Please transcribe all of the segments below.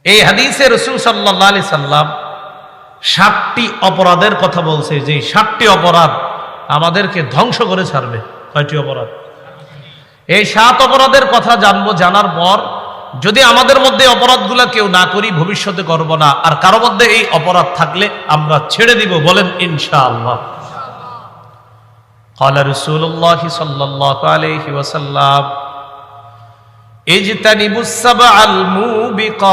এই হাদিসে রাসূল সাল্লাল্লাহু আলাইহি সাল্লাম 7টি অপরাধের কথা বলছে, যে 7টি অপরাধ আমাদেরকে ধ্বংস করে ছাড়বে। কয়টি অপরাধ? এই 7 অপরাধের কথা জানবো। জানার পর যদি আমাদের মধ্যে অপরাধগুলো কেউ না করি, ভবিষ্যতে করব না, আর কারো মধ্যে এই অপরাধ থাকলে আমরা ছেড়ে দিব। বলেন ইনশাআল্লাহ। ক্বালা রাসূলুল্লাহ সাল্লাল্লাহু আলাইহি ওয়াসাল্লাম ইজতানিবুস সাবআল মুবিকাত।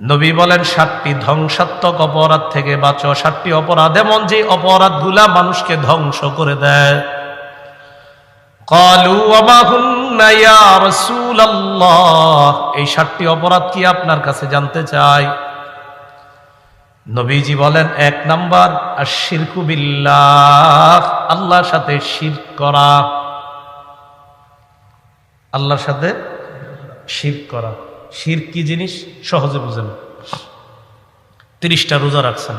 নবী বলেন 7টি ধ্বংসাত্মক অপরাধ থেকে বাঁচো। 7টি অপরাধ এমন যে অপরাধগুলা মানুষকে ধ্বংস করে দেয়। ক্বালু ওয়া মা হুন্না ইয়া রাসূলুল্লাহ, এই 7টি অপরাধ কি আপনার কাছে জানতে চাই। নবীজি বলেন 1 নাম্বার আশ-শিরকু বিল্লাহ, আল্লাহর সাথে শিরক করা। আল্লাহর সাথে শিরক করা। শিরক কি জিনিস সহজে বুঝেন। 30টা রোজা রাখছেন,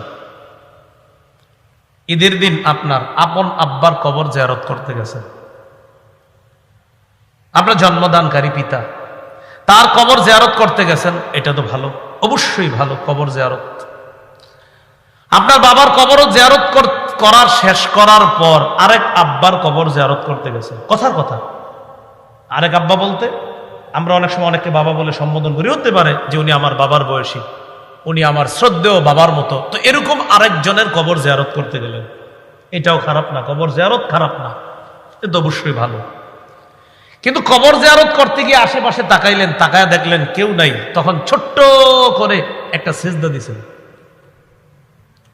ঈদের দিন আপনার আপন আব্বার কবর জিয়ারত করতে গেছেন। আপনার জন্মদানকারী পিতা, তার কবর জিয়ারত করতে গেছেন, এটা তো ভালো, অবশ্যই ভালো কবর জিয়ারত। আপনার বাবার কবরও জিয়ারত করার শেষ করার পর আরেক আব্বার কবর জিয়ারত করতে গেছেন। কথার কথা, আরেক আব্বা বলতে আমরা অনেক সময় অনেককে বাবা বলে সম্বোধন করি, হতে পারে যে উনি আমার বাবার বয়সী, উনি আমার শ্রদ্ধেয় বাবার মতো। তো এরকম আরেকজনের কবর জিয়ারত করতে গেলেন, এটাও খারাপ না, কবর জিয়ারত খারাপ না, এটা অবশ্যই ভালো। কিন্তু কবর জিয়ারত করতে গিয়ে আশেপাশে তাকাইলেন, তাকায় দেখলেন কেউ নাই, তখন ছোট্ট করে একটা সিজদা দিছেন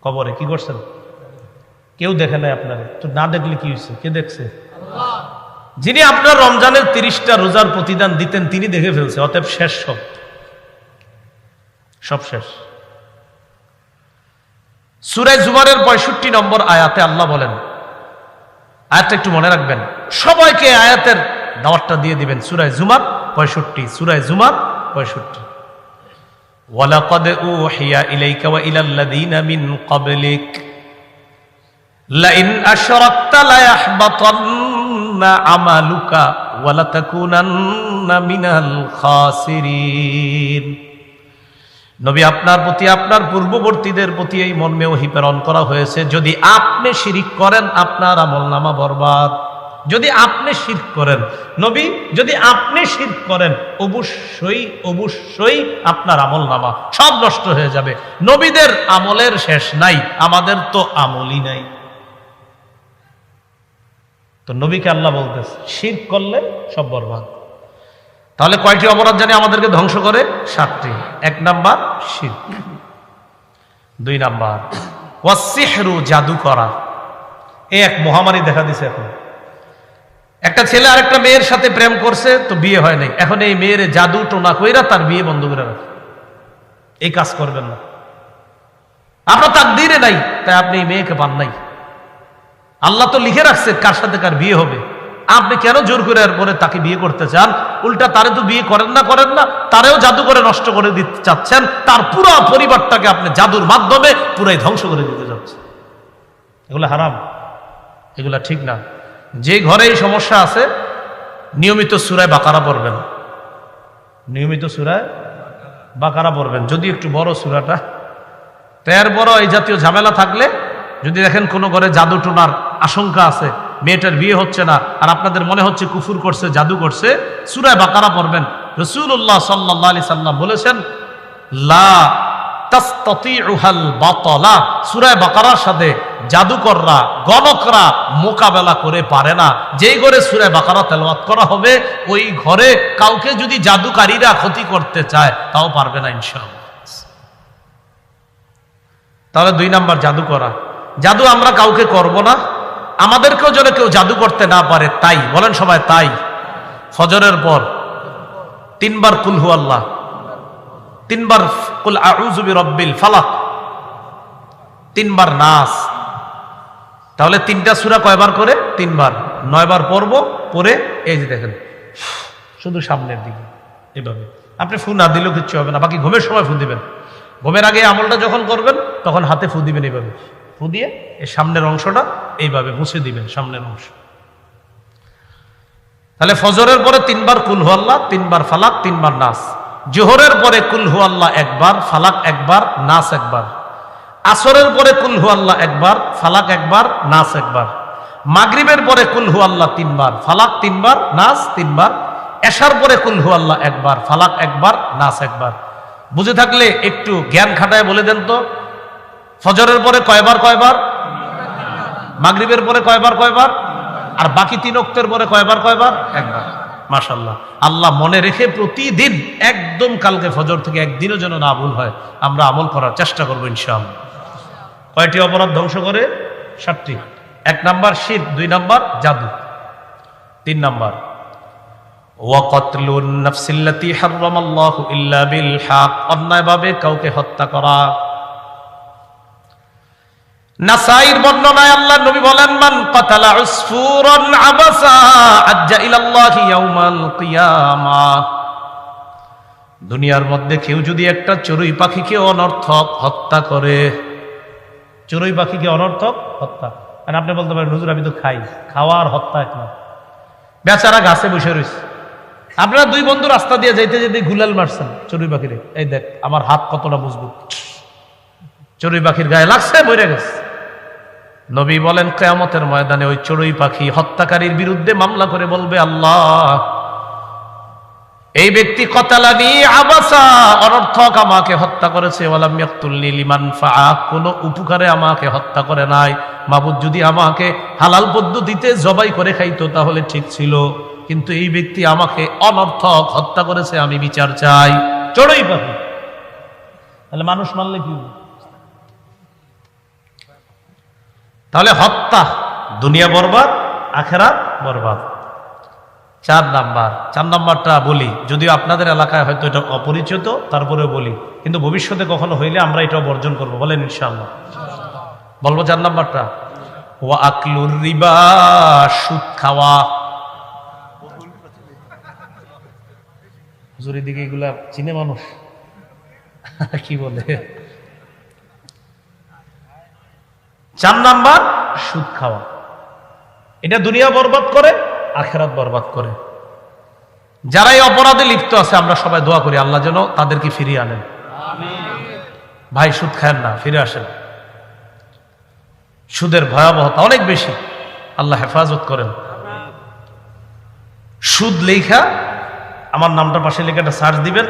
কবরে। কি করছেন? কেউ দেখে নাই আপনারে, তো না দেখলে কি হয়েছে? কে দেখছে? আল্লাহ। যিনি আপনার রমজানের 30টা রোজার প্রতিদান দিতেন তিনি দেখে ফেলছে, অতএব শেষ, সব শেষ। সূরা জুমারের 65 নম্বর আয়াতে আল্লাহ বলেন, আয়াতটা একটু মনে রাখবেন, সবাইকে আয়াতের দাওয়াতটা দিয়ে দিবেন। সূরা জুমার 65, সূরা জুমার 65। ওয়ালাকাদ উহিয়া ইলাইকা ওয়া ইলাল্লাযীনা মিন ক্বাবলিক লাইন আশরাকতা লায়াহবাতান্না আমালুকা ওয়া লাতাকুনান্না মিনাল খাসিরিন। নবী আপনার প্রতি, আপনার পূর্ববর্তীদের প্রতি এই মর্মে ওহী প্রেরণ করা হয়েছে, যদি আপনি শিরক করেন আপনার আমলনামা বরবাদ। যদি আপনি শিরক করেন, নবী যদি আপনি শিরক করেন, অবশ্যই অবশ্যই আপনার আমলনামা সব নষ্ট হয়ে যাবে। নবীদের আমলের শেষ নাই, আমাদের তো আমলই নাই। তো নবীকে আল্লাহ বলতেছে শিরক করলে সব বরবাদ। তাহলে কয়টি অপরাধ জানি আমাদেরকে ধ্বংস করে? 7টি। 1 নাম্বার শিরক। 2 নাম্বার ওয়াসসিহরু, জাদু করা। এই এক মহামারী দেখা দিছে এখন। একটা ছেলে আরেকটা মেয়ের সাথে প্রেম করছে, তো বিয়ে হয় নাই, এখন এই মেয়ের জাদু টোনা কইরা তার বিয়ে বন্ধ করে রাখে। এই কাজ করবেন না, আপনার তাকদীরে নাই, তাই আপনি এই মেয়েকে পান নাই। আল্লাহ তো লিখে রাখছে কার সাথে কার বিয়ে হবে। আপনি কেন জোর করে এরপরে তাকে বিয়ে করতে চান? উল্টা তারে তো বিয়ে করেন না, তারেও জাদু করে নষ্ট করে দিতে চাচ্ছেন। তার পুরো পরিবারটাকে আপনি জাদুর মাধ্যমে পুরাই ধ্বংস করে দিতে যাচ্ছেন। এগুলো হারাম, এগুলা ঠিক না। যে ঘরে এই সমস্যা আছে নিয়মিত সূরা বাকারা পড়বেন, নিয়মিত সূরা বাকারা পড়বেন, যদি একটু বড় সূরাটা। তো এর বড় এই জাতীয় ঝামেলা থাকলে, যদি দেখেন কোনো ঘরে জাদু টোনার আশঙ্কা আছে, মেয়েটার বিয়ে হচ্ছে না, আর আপনাদের মনে হচ্ছে কুফর করছে, জাদু করছে, সূরা বাকারা পড়বেন। রাসূলুল্লাহ সাল্লাল্লাহু আলাইহি সাল্লাম বলেছেন লা তাসতাতিউহাল বাতালা, সূরা বাকারার সাথে জাদুকররা, গণকরা মোকাবেলা করে পারে না। যেই ঘরে সূরা বাকারা তেলাওয়াত করা হবে, ওই ঘরে কাউকে যদি জাদুকারীরা ক্ষতি করতে চায় তাও পারবে না ইনশাআল্লাহ। তাহলে 2 নাম্বার জাদু করা। জাদু আমরা কাউকে করব না, আমাদেরকেও যেন কেউ জাদু করতে না পারে, তাই বলেন সবাই তাই। ফজরের পর 3 বার কুল হু আল্লাহ, 3 বার কুল আউযু বিরাব্বিল ফালাক, 3 বার নাস। তাহলে 3টা সূরা কয়বার করে? 3 বার, 9 বার পড়ব। পরে এই যে দেখেন শুধু সামনের দিকে এভাবে, আপনি ফু না দিলেও কিচ্ছু হবে না, বাকি ঘুমের সময় ফু দিবেন। ঘুমের আগে আমলটা যখন করবেন তখন হাতে ফু দিবেন, এইভাবে ফু দিয়ে এই সামনের অংশটা এইভাবে মুছে দিবেন, সামনের অংশ। তাহলে ফজরের পরে 3 বার কুল হু আল্লাহ, 3 বার ফালাক, 3 বার নাস। জোহরের পরে কুল হু আল্লাহ 1 বার, ফালাক 1 বার, নাস 1 বার। আসরের পরে কুল হু আল্লাহ 1 বার, ফালাক 1 বার, নাস 1 বার। মাগরিবের পরে কুল হু আল্লাহ 3 বার, ফালাক 3 বার, নাস 3 বার। এশার পরে কুল হু আল্লাহ 1 বার, ফালাক 1 বার, নাস 1 বার। বুঝে থাকলে একটু জ্ঞান খাটায় বলে দেন তো, ফজরের পরে কয়বার কয়বার, মাগরিবের পরে কয়বার কয়বার, আর বাকি 3 ওয়াক্তের পরে কয়বার কয়বার, 1 বার। মাশাআল্লাহ। আল্লাহ মনে রেখে প্রতিদিন একদম কালকে ফজর থেকে একদিনও যেন না ভুল হয়, আমরা আমল করার চেষ্টা করবো ইনশাআল্লাহ। কয়টি অপরাধ ধ্বংস করে? 7টি। 1 নাম্বার শিরক, 2 নাম্বার জাদু, 3 নাম্বার ওয়াকাতলুন নাফসিল্লাতী হারামাল্লাহু ইল্লা বিল হক, অন্যায়ভাবে কাউকে হত্যা করা। নাসাইর বর্ণনায় আল্লাহর নবী বলেন, মান কাতালা উসফুরান আবাসা আজ্জা ইলাল্লাহি ইয়াউমাল কিয়ামাহ। দুনিয়ার মধ্যে কেউ যদি একটা চড়ুই পাখিকে অনর্থক হত্যা করে, চড়ুই পাখিকে অনর্থক হত্যা, আর আপনি বলতে পারেন হুজুর আমি তো খাই, খাওয়া আর হত্যা এক না। বেচারা গাছে বসে রয়েছে, আপনারা 2 বন্ধু রাস্তা দিয়ে যাইতে যেতে গুলাল মারছেন চড়ুই পাখিরে, এই দেখ আমার হাত কতটা মজবুত, চড়ুই পাখির গায়ে লাগছে, মরে গেছে। নবী বলেন কিয়ামতের ময়দানে ওই চড়ুই পাখি হত্যাকারীর বিরুদ্ধে মামলা করে বলবে, আল্লাহ এই ব্যক্তি কতালানি আবাসা, অনর্থক আমাকে হত্যা করেছে, ওয়ালাম ইয়াকতুলনি লিমানফাআ, কোনো উপকারে আমাকে হত্যা করে নাই। মাবুদ যদি আমাকে হালাল পদ্ধতিতে জবাই করে খাইতো তাহলে ঠিক ছিল, কিন্তু এই ব্যক্তি আমাকে অনর্থক হত্যা করেছে, আমি বিচার চাই। চড়ুই পাখি। তাহলে মানুষ মারলে কি হবে? তাহলে হত্যা, দুনিয়া বরবাদ, আখিরাত বরবাদ। 4 নাম্বারটা বলি, যদিও আপনাদের এলাকায় হয়তো এটা অপরিচিত, তারপরেও বলি, কিন্তু ভবিষ্যতে কখনো হইলে আমরা এটা বর্জন করব, বলেন ইনশাআল্লাহ। বলবো 4 নাম্বারটা, ওয়া আকলুর রিবা, সুদ খাওয়া। হুজুরের দিকে এগুলা চিনে মানুষ কি বলে? 4 নাম্বার সুদ খাওয়া। এটা দুনিয়া বরবাদ করে, আখিরাত বরবাদ করে। যারা এই অপরাধে লিপ্ত আছে আমরা সবাই দোয়া করি আল্লাহ যেন তাদেরকে ফিরিয়ে আনেন। ভাই সুদ খায়েন না, ফিরে আসেন। সুদের ভয়াবহতা অনেক বেশি, আল্লাহ হেফাজত করেন। সুদ লেখা, আমার নামটা পাশে লেখা একটা সার্চ দিবেন,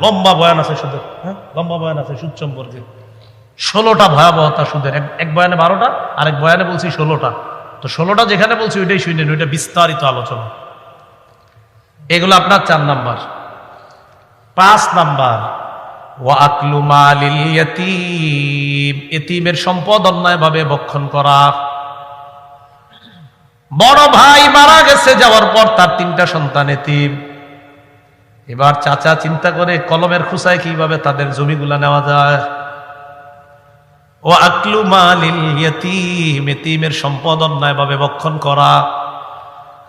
লম্বা বয়ান আছে সুদের, হ্যাঁ লম্বা বয়ান আছে সুদ সম্পর্কে। 16টা ভয়াবহতা সুদের, এক বয়ানে 12টা, আরেক বয়ানে বলছি 16টা। তো 16টা যেখানে বলছি ওইটাই শুনেন, ওইটা বিস্তারিত আলোচনা। এগুলো আপনার 4 নাম্বার। 5 নাম্বার ওয়া আকলু মালিল ইয়াতীম, এতিমের সম্পদ অন্যায়ভাবে ভক্ষণ করা। বড় ভাই মারা গেছে, যাওয়ার পর তার 3টা সন্তান এতিম। এবার চাচা চিন্তা করে কলমের খুসায় কিভাবে তাদের জমিগুলা নেওয়া যায়। ও আকলু মালিল ইয়াতীম, এতিমের সম্পদ অন্যায়ভাবে ভক্ষণ করা।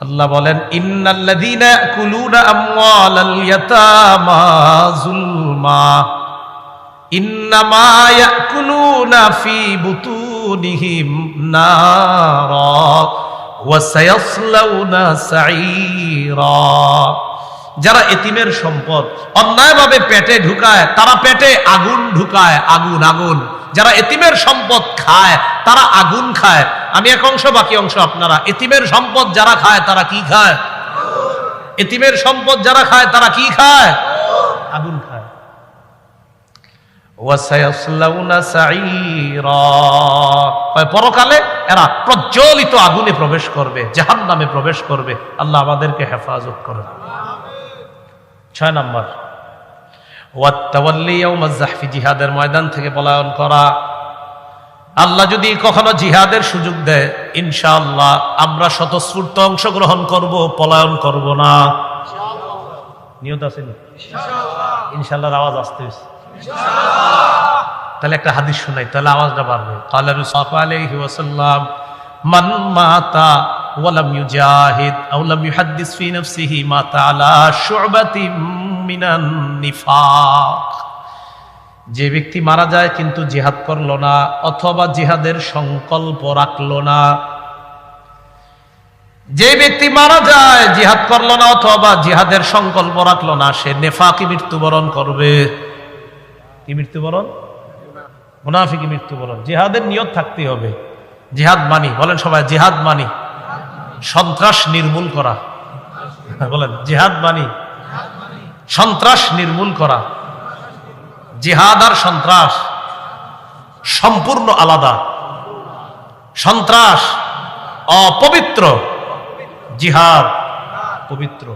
আল্লাহ বলেন, ইন্নাল্লাযীনা ইয়াকুলুনা আমওয়ালাল ইয়াতামা যুলমা ইন্নামা ইয়াকুলুনা ফি বুতুনিহিম নারা ওয়া সায়াসলাউনা সাঈরা। যারা এতিমের সম্পদ অন্যায়ভাবে পেটে ঢুকায়, তারা পেটে আগুন ঢুকায়, আগুন আগুন। যারা এতিমের সম্পদ খায় তারা আগুন খায়। আমি এক অংশ, বাকি অংশ আপনারা। এতিমের সম্পদ যারা খায় তারা কি খায়? এতিমের সম্পদ যারা খায় তারা কি খায়? আগুন খায়। ওয়াসায়াসলাউনা সাঈরা, পরকালে এরা প্রজ্বলিত আগুনে প্রবেশ করবে, জাহান্নামে প্রবেশ করবে। আল্লাহ আমাদেরকে হেফাজত করেন। 6 নাম্বার ওয়াত্তাওয়াল্লি ইয়াউমাজ যাহফি, জিহাদের ময়দান থেকে পলায়ন করা। আল্লাহ যদি কখনো জিহাদের সুযোগ দেয়, ইনশাআল্লাহ আমরা স্বতঃস্ফূর্ত অংশগ্রহণ করব, পলায়ন করব না। নিয়ত আছে না? ইনশাআল্লাহর আওয়াজ আসতে হইছে। তাহলে একটা হাদিস শোনাই, তাহলে আওয়াজটা বাড়বে। ক্বালা রাসূলুল্লাহ আলাইহি ওয়াসাল্লাম, মান মাতা ওয়া লাম ইউজাহিদ আও লাম ইউহাদ্দিস ফি নাফসিহি মাতা আলা শু'বাতিন মিনান নিফাক। যে ব্যক্তি মারা যায় কিন্তু জিহাদ করলো না, অথবা জিহাদের সংকল্প রাখলো না, যে ব্যক্তি মারা যায় জিহাদ করলো না অথবা জিহাদের সংকল্প রাখলো না, সে নেফাকি মৃত্যুবরণ করবে। কি মৃত্যুবরণ? মুনাফিকি মৃত্যুবরণ। জিহাদের নিয়ত থাকতে হবে। জিহাদ মানি, বলেন সবাই জিহাদ মানি সন্ত্রাস নির্মূল করা। বলেন জিহাদ মানি সন্ত্রাস নির্মূল করা। জিহাদ আর সন্ত্রাস সম্পূর্ণ আলাদা। সন্ত্রাস অপবিত্র, জিহাদ পবিত্র।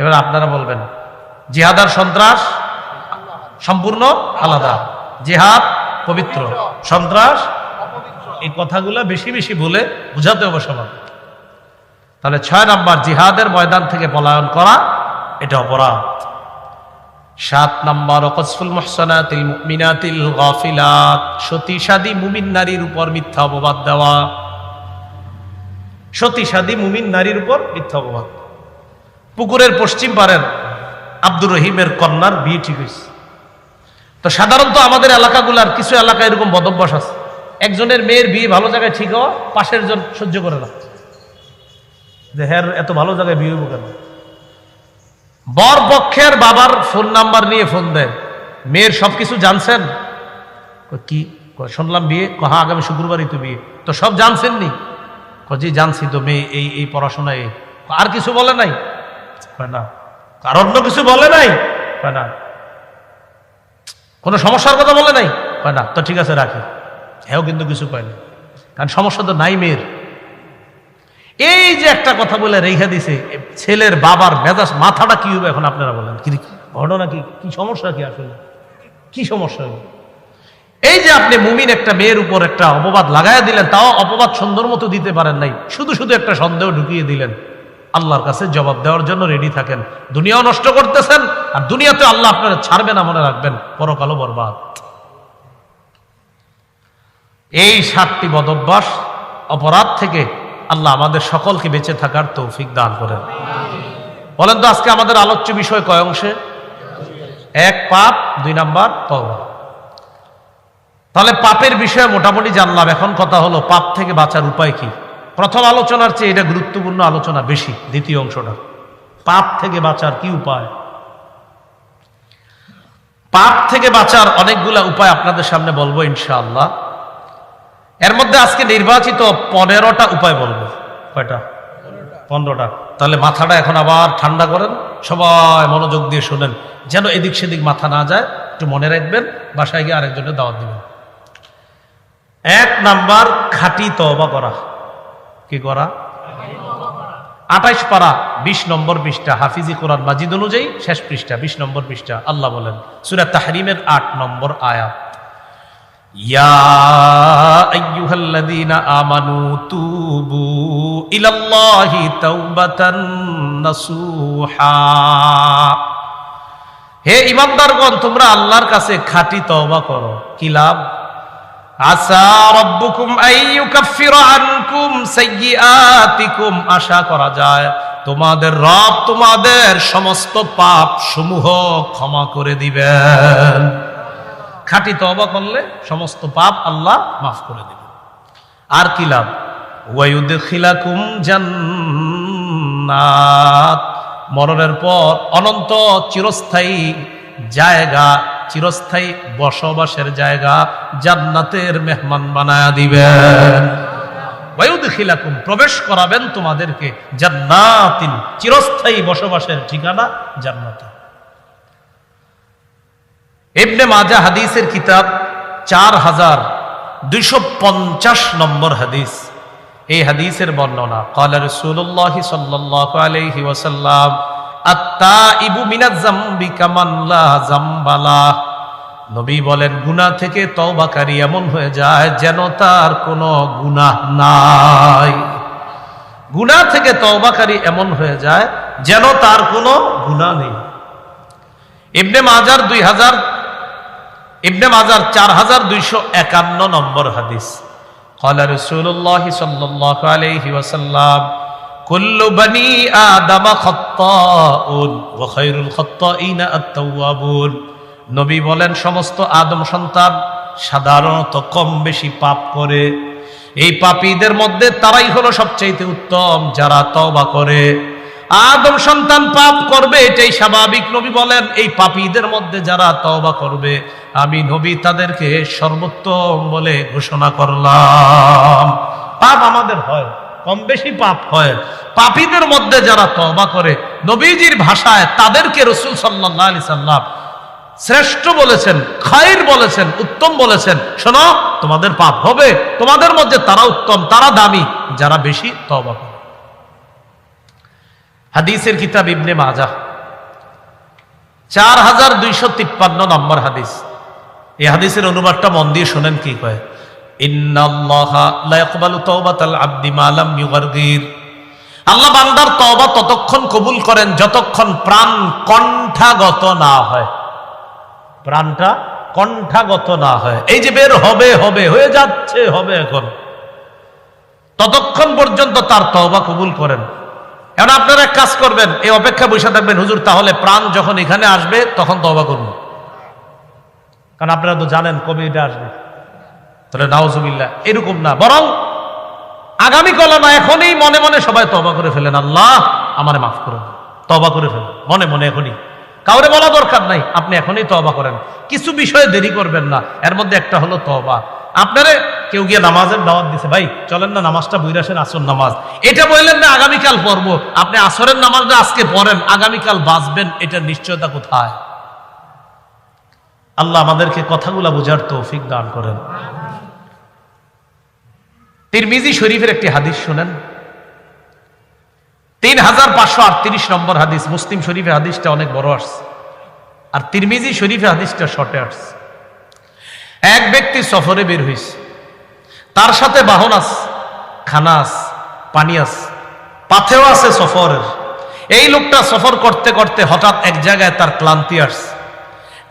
এবার আপনারা বলবেন জিহাদ আর সন্ত্রাস সম্পূর্ণ আলাদা, জিহাদ পবিত্র, সন্ত্রাস। এই কথাগুলো বেশি বেশি বলে বুঝাতে হবে সবাই। তাহলে 6 নাম্বার, জিহাদের ময়দান থেকে পলায়ন করা এটা অপরাধ। 7 নাম্বার, ওয়াকসফুল মুহসানাতিল মুমিনাতিল গাফিলাত, সতীসাদী মুমিন নারীর উপর মিথ্যা অপবাদ দেওয়া। সতীসাদী মুমিন নারীর উপর মিথ্যা অপবাদ। পুকুরের পশ্চিম পারের আব্দুর রহিমের কন্যার বিয়ে ঠিক হয়েছে। তো সাধারণত আমাদের এলাকাগুলার কিছু এলাকায় এরকম বদভ্যাস আছে, একজনের মেয়ের বিয়ে ভালো জায়গায় ঠিক হওয়া, পাশের জন সহ্য করে না, যে হ্যাঁ এত ভালো জায়গায় বিয়ে হবো কেন। বর পক্ষের বাবার ফোন নাম্বার নিয়ে ফোন দেয়, মেয়ের সবকিছু জানছেন? কি শুনলাম বিয়ে, হ্যাঁ আগামী শুক্রবারই তো বিয়ে। তো সব জানছেন নি? জি জানছি তো, মেয়ে এই এই পড়াশোনায়। আর কিছু বলে নাই? না। আর অন্য কিছু বলে নাই? না। কোনো সমস্যার কথা বলে নাই? না। তো ঠিক আছে রাখি। হ্যাঁ কিন্তু কিছু পায় না, কারণ সমস্যা তো নাই মেয়ের। এই যে একটা কথা বলে রেখা দিছে, ছেলের বাবার মেজাজ মাথাটা কি হবে এখন আপনারা বলেন? কি ঘটনা, কি কি সমস্যা, কি আসলে কি সমস্যা? এই যে আপনি মুমিন একটা মেয়ের উপর একটা অপবাদ লাগাইয়া দিলেন, তাও অপবাদ সুন্দর মতো দিতে পারেন নাই, শুধু শুধু একটা সন্দেহ ঢুকিয়ে দিলেন। আল্লাহর কাছে জবাব দেওয়ার জন্য রেডি থাকেন। দুনিয়াও নষ্ট করতেছেন, আর দুনিয়াতে আল্লাহ আপনারা ছাড়বে না, মনে রাখবেন, পরকালও বরবাদ। এই 7টি বদভ্যাস অপরাধ থেকে আল্লাহ আমাদের সকলকে বেঁচে থাকার তৌফিক দান করেন। বলেন তো আজকে আমাদের আলোচ্য বিষয় কয় অংশে? 1 পাপ, 2 নাম্বার তওবা। তাহলে পাপের বিষয়ে মোটামুটি জানলাম। এখন কথা হলো পাপ থেকে বাঁচার উপায় কি। প্রথম আলোচনার চেয়ে এটা গুরুত্বপূর্ণ আলোচনা বেশি, দ্বিতীয় অংশটা। পাপ থেকে বাঁচার কি উপায়? পাপ থেকে বাঁচার অনেকগুলা উপায় আপনাদের সামনে বলবো ইনশাআল্লাহ। এর মধ্যে আজকে নির্বাচিত 15টা উপায় বলবো। কয়টা? 15টা। তাহলে মাথাটা এখন আবার ঠান্ডা করেন, সবাই মনোযোগ দিয়ে শোনেন, যেন এদিক সেদিক মাথা না যায়। একটু মনে রাখবেন, বাসায় গিয়ে আরেকজনের দাওয়াত দিবেন। 1 নাম্বার, খাঁটি তওবা করা। কি করা? 28 পারা 20 নম্বর পৃষ্ঠা, হাফিজি কোরআন মাজিদ অনুযায়ী শেষ পৃষ্ঠা, 20 নম্বর পৃষ্ঠা। আল্লাহ বলেন সূরা তাহরিমের 8 নম্বর আয়াত, ইয়া আইয়ুহাল্লাযীনা আমানু তুবু ইলাল্লাহি তাওবাতান নাসুহা। হে ঈমানদারগণ, তোমরা আল্লাহর কাছে খাঁটি তওবা করো। কি লাভ? আসা রাব্বুকুম আইয়ুকাফিরা আনকুম সাইয়্যাতিকুম, আশা করা যায় তোমাদের রব তোমাদের সমস্ত পাপ সমূহ ক্ষমা করে দিবেন। খাঁটি তওবা করলে সমস্ত পাপ আল্লাহ মাফ করে দিবেন। আর কি লাভ? ওয়ায়ুদখিলাকুম জান্নাত, মরণের পর অনন্ত চিরস্থায়ী জায়গা, চিরস্থায়ী বসবাসের জায়গা, জান্নাতের মেহমান বানায়া দিবেন। ওয়ায়ুদখিলাকুম, প্রবেশ করাবেন তোমাদেরকে, জান্নাতিন, চিরস্থায়ী বসবাসের ঠিকানা জান্নাতে। ইবনে মাজাহ হাদিসের কিতাব 4250 নম্বর হাদিস। এই হাদিসের বর্ণনা, ক্বালা রাসূলুল্লাহ সাল্লাল্লাহু আলাইহি ওয়াসাল্লাম, আত-তাইবু মিনাজ যামবি কামান লা যামবা লাহ। নবী বলেন, গুনাহ থেকে তওবাকারী এমন হয়ে যায় যেন তার কোনো গুনাহ নাই। গুনাহ থেকে তওবাকারী এমন হয়ে যায় যেন তার কোনো গুনাহ নেই। ইবনে মাজার 4251 নম্বর হাদিস, ক্বালা রাসূলুল্লাহ সাল্লাল্লাহু আলাইহি ওয়াসাল্লাম, কুল্লু বনি আদম খাত্তাউন ওয়া খায়রুল খাত্তাইনা আত-তাওয়াবুন। নবী বলেন, সমস্ত আদম সন্তান সাধারণত কম বেশি পাপ করে, এই পাপীদের মধ্যে তারাই হলো সবচেয়ে উত্তম যারা তওবা করে। আদম সন্তান পাপ করবে, এটাই স্বাভাবিক। নবী বলেন এই পাপীদের মধ্যে যারা তওবা করবে আমি নবী তাদেরকে সর্বোত্তম বলে ঘোষণা করলাম। পাপ আমাদের হয়, কম বেশি পাপ হয়। পাপীদের মধ্যে যারা তওবা করে নবীজির ভাষায় তাদেরকে রাসূল সাল্লাল্লাহু আলাইহি সাল্লাম শ্রেষ্ঠ বলেছেন, খায়র বলেছেন, উত্তম বলেছেন। শোনো, তোমাদের পাপ হবে, তোমাদের মধ্যে তারা উত্তম, তারা দামি যারা বেশি তওবা করে। হাদিসের কিতাব ইবনে মাজাহ 4253 নম্বর হাদিস। এই হাদিসের অনুবাদটা মন দিয়ে শোনেন কি কয়। ইন্নাল্লাহা লা ইয়াকবালু তাওবাতাল আবদি মা লাম ইউগারগির। আল্লাহ বান্দার তওবা ততক্ষণ কবুল করেন যতক্ষণ প্রাণ কণ্ঠাগত না হয়। প্রাণটা কণ্ঠাগত না হয়, এই যে বের হবে হবে হয়ে যাচ্ছে হবে এখন, ততক্ষণ পর্যন্ত তার তওবা কবুল করেন। এখন আপনারা এক কাজ করবেন, এই অপেক্ষা বসে থাকবেন, হুজুর তাহলে প্রাণ যখন এখানে আসবে তখন তওবা করুন, কারণ আপনারা তো জানেন কবে এটা আসবে। তাহলে নাউজুবিল্লাহ, এরকম না, বরং আগামীকাল না, এখনই মনে মনে সবাই তওবা করে ফেলেন, আল্লাহ আমারে মাফ করুন, তওবা করে ফেলেন মনে মনে এখনই। কাউরে বলা দরকার নাই, আপনি এখনই তওবা করেন। কিছু বিষয়ে দেরি করবেন না, এর মধ্যে একটা হলো তওবা। আপনারে কেউ গিয়ে নামাজের দাওয়াত দিছে, ভাই চলেন না নামাজটা বইরা আসেন, আসর নামাজ, এটা বললেন না আগামীকাল পড়বো। আপনি আসরের নামাজটা আজকে পড়েন, আগামীকাল বাঁচবেন, এটার নিশ্চয়তা কোথায়? আল্লাহ আমাদেরকে কথাগুলা বোঝার তৌফিক দান করেন। তিরমিজি শরীফের একটি হাদিস শুনেন, 3538 নম্বর হাদিস। মুসলিম শরীফে হাদিসটা অনেক বড় আসছে, আর তিরমিজি শরীফে হাদিসটা শর্টে আসছে। এক ব্যক্তি সফরে বের হইছে, তার সাথে বাহন আছে, খানা আছে, পানি আছে, পাথেও আছে সফরের। এই লোকটা সফর করতে করতে হঠাৎ এক জায়গায় তার ক্লান্তি আসছে।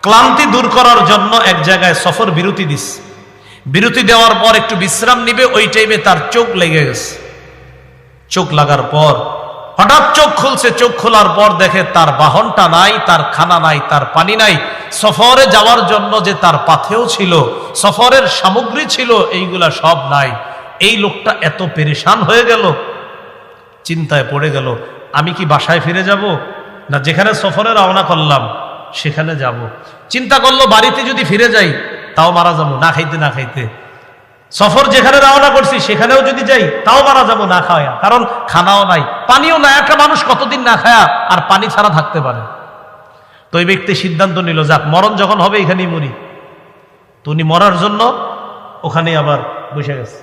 ক্লান্তি দূর করার জন্য এক জায়গায় সফর বিরতি দিচ্ছে। বিরতি দেওয়ার পর একটু বিশ্রাম নিবে, ওই টাইমে তার চোখ লেগে গেছে। চোখ লাগার পর হঠাৎ চোখ খুলছে, চোখ খোলার পর দেখে তার বাহনটা নাই, তার খানা নাই, তার পানি নাই। সফরে যাওয়ার জন্য যে তার পাথেও ছিল, সফরের সামগ্রী ছিল, এইগুলা সব নাই। এই লোকটা এত পেরেশান হয়ে গেল, চিন্তায় পড়ে গেল, আমি কি বাসায় ফিরে যাব, না যেখানে সফরে রওনা করলাম সেখানে যাব। চিন্তা করলো বাড়িতে যদি ফিরে যাই তাও মারা যাবো না খাইতে না খাইতে। সফর যেখানে রওনা করছি সেখানেও যদি যাই তাও মারা যাবো না খাওয়া, কারণ খানাও নাই, পানিও নাই। একটা মানুষ কতদিন না খায়া আর পানি ছাড়া থাকতে পারে? তো ওই ব্যক্তি সিদ্ধান্ত নিল, যাক মরণ যখন হবে এখানেই মরি। তো উনি মরার জন্য ওখানে আবার বসে গেছে।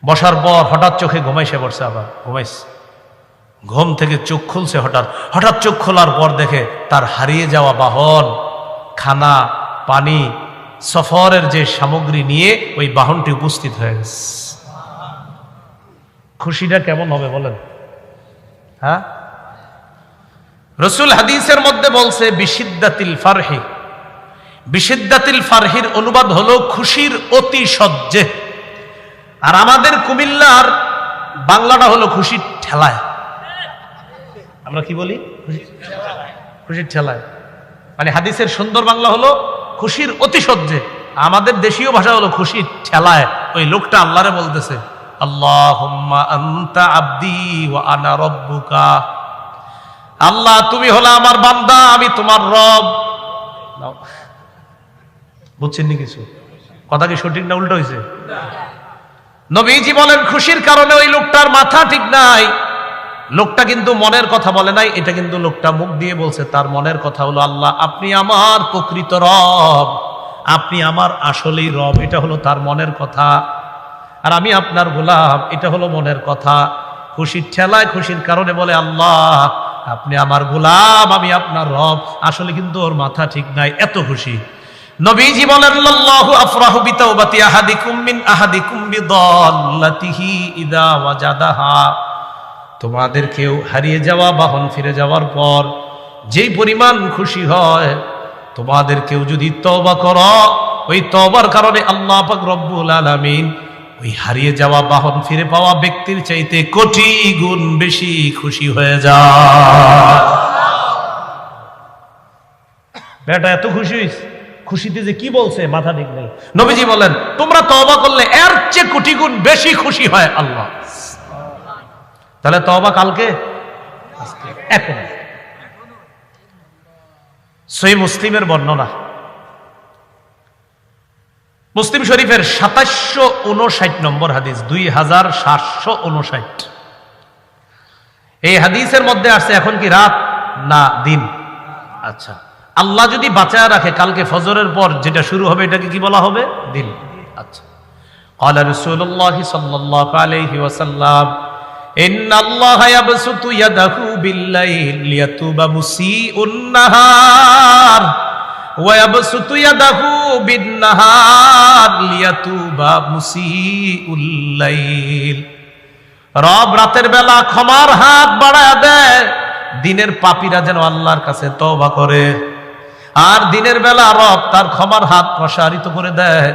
বসার পর হঠাৎ চোখে ঘুমাইছে পড়ছে, আবার ঘুমাইছে। ঘুম থেকে চোখ খুলছে, হঠাৎ চোখ খোলার পর দেখে তার হারিয়ে যাওয়া বাহন, খানা, পানি, সফরের যে সামগ্রী নিয়ে ওই বাহনটি উপস্থিত হয়ে গেছে। খুশিটা কেমন হবে বলেন? হ্যাঁ, রাসূল হাদিসের মধ্যে বলছে বিশিদ্দাতিল ফারহি। বিশিদ্দাতিল ফারহির অনুবাদ হলো খুশির অতি সহ্যে। আর আমাদের কুমিল্লার বাংলাটা হলো খুশির ঠেলায়। আমরা কি বলি? খুশির ঠেলায়। মানে হাদিসের সুন্দর বাংলা হলো খুশির অতি সহ্যে। আমাদের দেশীয় ভাষা হলো খুশির ঠেলায়। ওই লোকটা আল্লাহরে বলতেছে, আল্লাহুম্মা আনতা আবদি ওয়া আনা রব্বুকা। আল্লাহ তুমি হলো আমার বান্দা, আমি তোমার রব। বুঝছেন নি কিছু? কথা কি সঠিক না উল্টো হয়েছে? নবীজি বলেন খুশির কারণে ওই লোকটার মাথা ঠিক নাই। লোকটা কিন্তু মনের কথা বলে নাই, এটা কিন্তু লোকটা মুখ দিয়ে বলছে। তার মনের কথা হলো, আল্লাহ আপনি আমার প্রকৃত রব, আপনি আমার আসলেই রব। এটা হলো তার মনের কথা। আর আমি আপনার গোলাম, এটা হলো মনের কথা। খুশির ঠেলায়, খুশির কারণে বলে, আল্লাহ আপনি আমার গোলাম, আমি আপনার রব। আসলে কিন্তু ওর মাথা ঠিক নাই, এত খুশি। নবীজি বলেন, আল্লাহু আফরাহু বিতাওবাতি আহাদিকুম মিন আহাদিকুম বিদাল্লাতিহি ইযা ওয়াজাদাহা। তোমাদের কেউ হারিয়ে যাওয়া বাহন ফিরে যাওয়ার পর যেই পরিমাণ খুশি হয়, তোমাদের কেউ যদি তওবা করো, ওই তওবার কারণে আল্লাহ পাক রব্বুল আলামিন ওই হারিয়ে যাওয়া বাহন ফিরে পাওয়া ব্যক্তির চাইতে কোটি গুণ বেশি খুশি হয়ে যায়। বেটা এত খুশি হইছে, খুশিতে যে কি বলছে মাথা ঠিক নেই। নবীজি বলেন তোমরা তওবা করলে এর চেয়ে কোটি গুণ বেশি খুশি হয় আল্লাহ। তাহলে তওবা কালকে এখন। সহিহ মুসলিমের বর্ণনা, মুসলিম শরীফের 2759 নম্বর হাদিস, 2759। এই হাদিসের মধ্যে আসছে এখন কি রাত না দিন? আচ্ছা, আল্লাহ যদি বাঁচায় রাখে কালকে ফজরের পর যেটা শুরু হবে এটাকে কি বলা হবে? দিন। আচ্ছা, قال رسول الله صلى الله عليه وسلم إن الله يبسط يده بالليل ليتوب مسيء النهار ويبسط يده بالنهار ليتوب مسيء الليل। রব রাতের বেলা ক্ষমার হাত বাড়ায় দেয়, দিনের পাপীরা যেন আল্লাহর কাছে তওবা করে। আর দিনের বেলা রব তার ক্ষমার হাত প্রসারিত করে দেয়,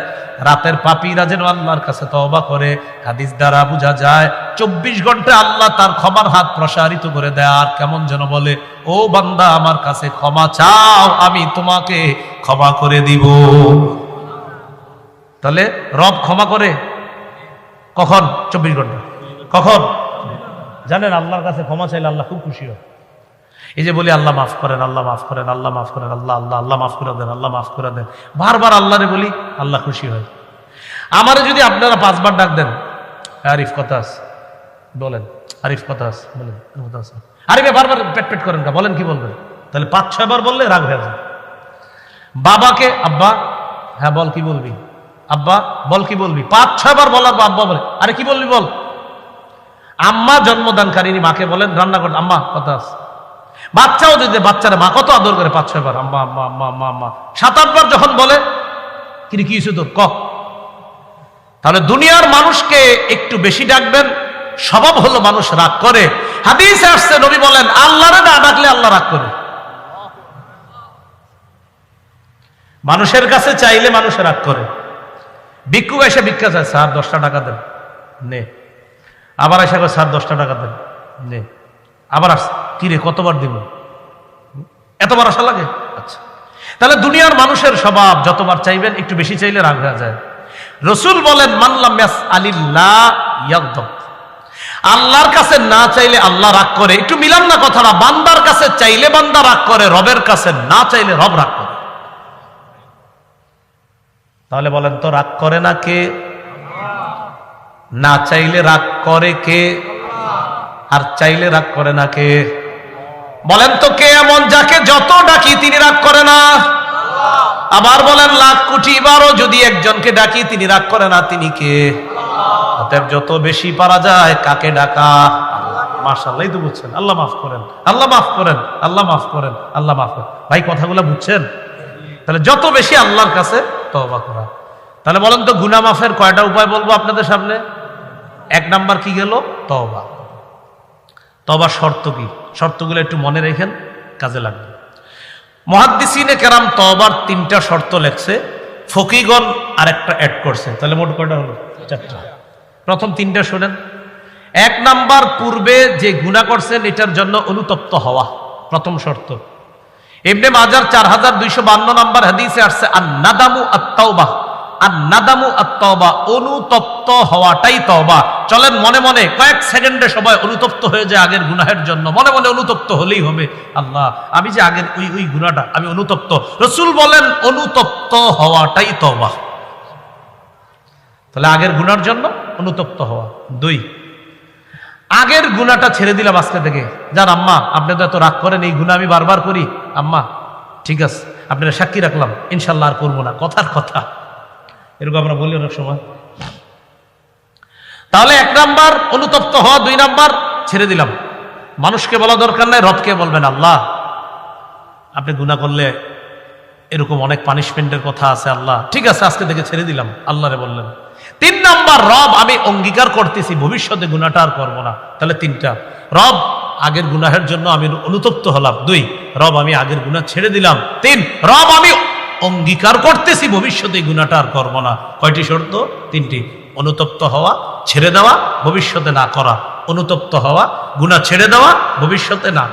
রাতের পাপীরা যেন আল্লাহর কাছে তওবা করে। হাদিস দ্বারা বোঝা যায় 24 ঘন্টা আল্লাহ তার ক্ষমার হাত প্রসারিত করে দেয়। আর কেমন যেন বলে, ও বান্দা আমার কাছে ক্ষমা চাও, আমি তোমাকে ক্ষমা করে দিব। তাহলে রব ক্ষমা করে কখন? 24 ঘন্টা। কখন জানেন? আল্লাহর কাছে ক্ষমা চাইলে আল্লাহ খুব খুশি হয়। এই যে বলি আল্লাহ মাফ করেন, আল্লাহ মাফ করেন, আল্লাহ মাফ করেন, আল্লাহ আল্লাহ আল্লাহ মাফ করে দেন, আল্লাহ মাফ করে দেন, বারবার আল্লাহরে বলি, আল্লাহ খুশি হয়। আমারে যদি আপনারা 5 বার ডাক দেন, আরিফ কথা আছে বলেন, আরিফ কথা আছে বলেন, কথা আছে আরিফে, বারবার পেট পেট করেন না, বলেন কি বলবেন? তাহলে 5-6 বার বললে রাগ হয়ে যায়। বাবাকে আব্বা, হ্যাঁ বল কি বলবি, আব্বা বল কি বলবি, 5-6 বার বলার পর আব্বা বলে আরে কি বলবি বল। আম্মা জন্মদানকারিনী মাকে বলেন রান্না করতে, আম্মা কথা আছে। বাচ্চাও যদি, বাচ্চারা মা কত আদর করে, 5-6 বার আম্মা আম্মা আম্মা আম্মা আম্মা। 7-8 বার যখন বলে কি হয়েছে তোর ক। তাহলে দুনিয়ার মানুষকে একটু বেশি ডাকবেন, স্বভাব হলো মানুষ রাগ করে। হাদিসে আসছে নবী বলেন আল্লাহরে না ডাকলে আল্লাহ রাগ করে। মানুষের কাছে চাইলে মানুষ রাগ করে। ভিক্ষুক এসে ভিক্ষা চায়, স্যার 10টা টাকা দেন, নে। আবার এসে স্যার 10টা টাকা দেন, নে। আবার আস, কিরে কতবার দিব, এতবার আসা লাগে? আচ্ছা, তাহলে দুনিয়ার মানুষের স্বভাব যতবার চাইবেন একটু বেশি চাইলে রাগ হয়ে যায়। রসুল বলেন মানলাম ইয়াসআলিল্লাহ ইয়াগদাব, আল্লাহর কাছে না চাইলে আল্লাহ রাগ করে। একটু মিলান না কথাটা, বান্দার কাছে চাইলে বান্দা রাগ করে, রবের কাছে না চাইলে রব রাগ করে। তাহলে বলেন তো রাগ করে না কে? না চাইলে রাগ করে কে? আর চাইলে রাগ করে না কে? বলেন তো কে এমন যাকে যত ডাকি তিনি রাগ করে না? আবার বলেন লাখ কোটি বারও যদি একজনকে ডাকি তিনি রাগ করে না, তিনি কে? অতএব যত বেশি পারা যায় কাকে ডাকা? মাশাআল্লাহ, তো বুঝছেন। আল্লাহ মাফ করেন, আল্লাহ মাফ করেন, আল্লাহ মাফ করেন, আল্লাহ মাফ করেন। ভাই কথাগুলো বুঝছেন? তাহলে যত বেশি আল্লাহর কাছে তওবা করা। তাহলে বলেন তো গুনাহ মাফের কয়টা উপায় বলবো আপনাদের সামনে? 1 নাম্বার কি গেল? তওবা। তওবার শর্ত কি? শর্তগুলো একটু মনে রেখেন, কাজে লাগবে। মুহাদ্দিসিনে কেরাম তওবার 3টা শর্ত লেখছে, ফকিগণ আরেকটা অ্যাড করছে। তাহলে মোট কয়টা হলো? 4টা। প্রথম 3টা শুনেন। 1 নাম্বার, পূর্বে যে গুনাহ করছেন এটার জন্য অনুতপ্ত হওয়া, প্রথম শর্ত। ইবনে মাজার 4252 নম্বর হাদিসে আসছে আন-নাদামু আত-তাওবা, আন-নাদামু আত-তাওবা, অনুতপ্ত হওয়াটাই তওবা। চলেন মনে মনে কয়েক সেকেন্ডে সবাই অনুতপ্ত হয়ে যায় আগের গুনাহের জন্য। মনে মনে অনুতপ্ত হলেই হবে, আল্লাহ আমি যে আগের ওই গুনাহটা আমি অনুতপ্ত। রাসূল বলেন অনুতপ্ত হওয়াটাই তওবা। তাহলে আগের গুনার জন্য অনুতপ্ত হওয়া। 2, আগের গুনাহটা ছেড়ে দিলাম আজকে থেকে। যান আম্মা আপনি তো এত রাগ করেন, এই গুনাহ আমি বারবার করি, আম্মা ঠিক আছে আপনারা সাক্ষী রাখলাম ইনশাল্লাহ আর করবো না, কথার কথা। এরকম আমরা বলি অনেক সময়। তাহলে 1 নাম্বার অনুতপ্ত হওয়া, 2 নাম্বার ছেড়ে দিলাম। মানুষকে বলা দরকার নাই, রবকে বলবেন আল্লাহ আপনি গুনাহ করলে এরকম অনেক পানিশমেন্টের কথা আছে, আল্লাহ ঠিক আছে আজকে থেকে ছেড়ে দিলাম, আল্লাহরে বললেন। 3 নাম্বার, রব আমি অঙ্গীকার করতেছি ভবিষ্যতে গুনাহটা আর করবো না। তাহলে 3টা, রব আগের গুনাহের জন্য আমি অনুতপ্ত হলাম। 2, রব আমি আগের গুনাহ ছেড়ে দিলাম। 3, রব আমি অঙ্গীকার করতেছি ভবিষ্যতে গুনাহটা আর করবো না। কয়টি শর্ত? 3টি। অনুতপ্ত হওয়া, ছেড়ে দেওয়া, ভবিষ্যতে না করা। অনুতপ্ত হওয়া, গুনাহ ছেড়ে দেওয়া, ভবিষ্যতে না।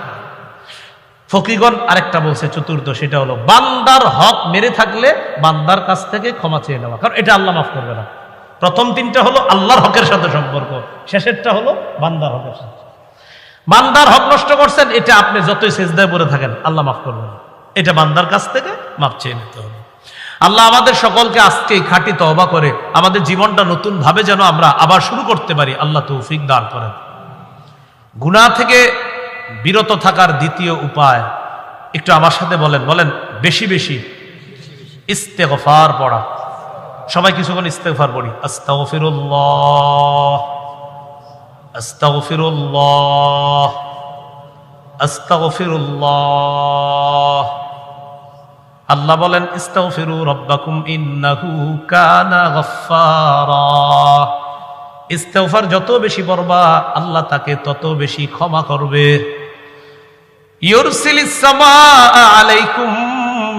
ফকিগণ আরেকটা বলছে চতুর্থ, সেটা হলো বান্দার হক মেরে থাকলে বান্দার কাছ থেকে ক্ষমা চেয়ে নেওয়া, কারণ এটা আল্লাহ মাফ করবে না। প্রথম তিনটা হলো আল্লাহর হকের সাথে সম্পর্ক, শেষেরটা হলো বান্দার হকের সাথে। বান্দার হক নষ্ট করছেন, এটা আপনি যতই সেজদায় পড়ে থাকেন আল্লাহ মাফ করবে না, এটা বান্দার কাছ থেকে মাফ চেয়ে নিতে হবে। আল্লাহ আমাদের সকলকে আজকেই খাঁটি তওবা করে আমাদের জীবনটা নতুন ভাবে যেন আমরা আবার শুরু করতে পারি, আল্লাহ তৌফিক দান করেন। গুনাহ থেকে বিরত থাকার দ্বিতীয় উপায় একটু আমার সাথে বলেন বেশি বেশি ইস্তেগফার পড়া। সবাই কিছুক্ষণ ইস্তেগফার পড়ি। আস্তাগফিরুল্লাহ আস্তাগফিরুল্লাহ আস্তাগফিরুল্লাহ। আল্লাহ বলেন ইস্তাগফিরু রাব্বাকুম ইন্নাহু কানা গাফফারা। ইস্তেগফার যত বেশি পড়বা আল্লাহ তাকে তত বেশি ক্ষমা করবে। ইউরসিলিস সামাআ আলাইকুম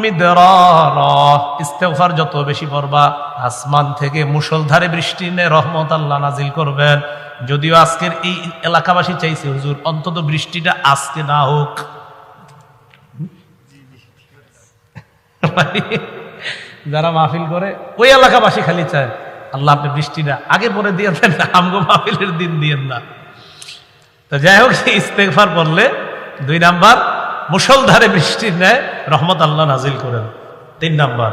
মিদরারা। ইস্তেগফার যত বেশি পড়বা আসমান থেকে মুষলধারে বৃষ্টি নে রহমত আল্লাহ নাজিল করবেন। যদিও আজকের এই এলাকাবাসী চাইছে হুজুর অন্তত বৃষ্টিটা আজকে না হোক, যারা মাহফিল করে ওই এলাকাবাসী খালি চায় আল্লাহ আপনি বৃষ্টিটা আগে পরে দিয়ে দেন না, আমগো মাহফিলের দিন দিয়েন না। তো যাই হোক, ইস্তেগফার পড়লে 2 নাম্বার মুষলধারে বৃষ্টির ন্যায় রহমত আল্লাহ নাজিল করেন। 3 নাম্বার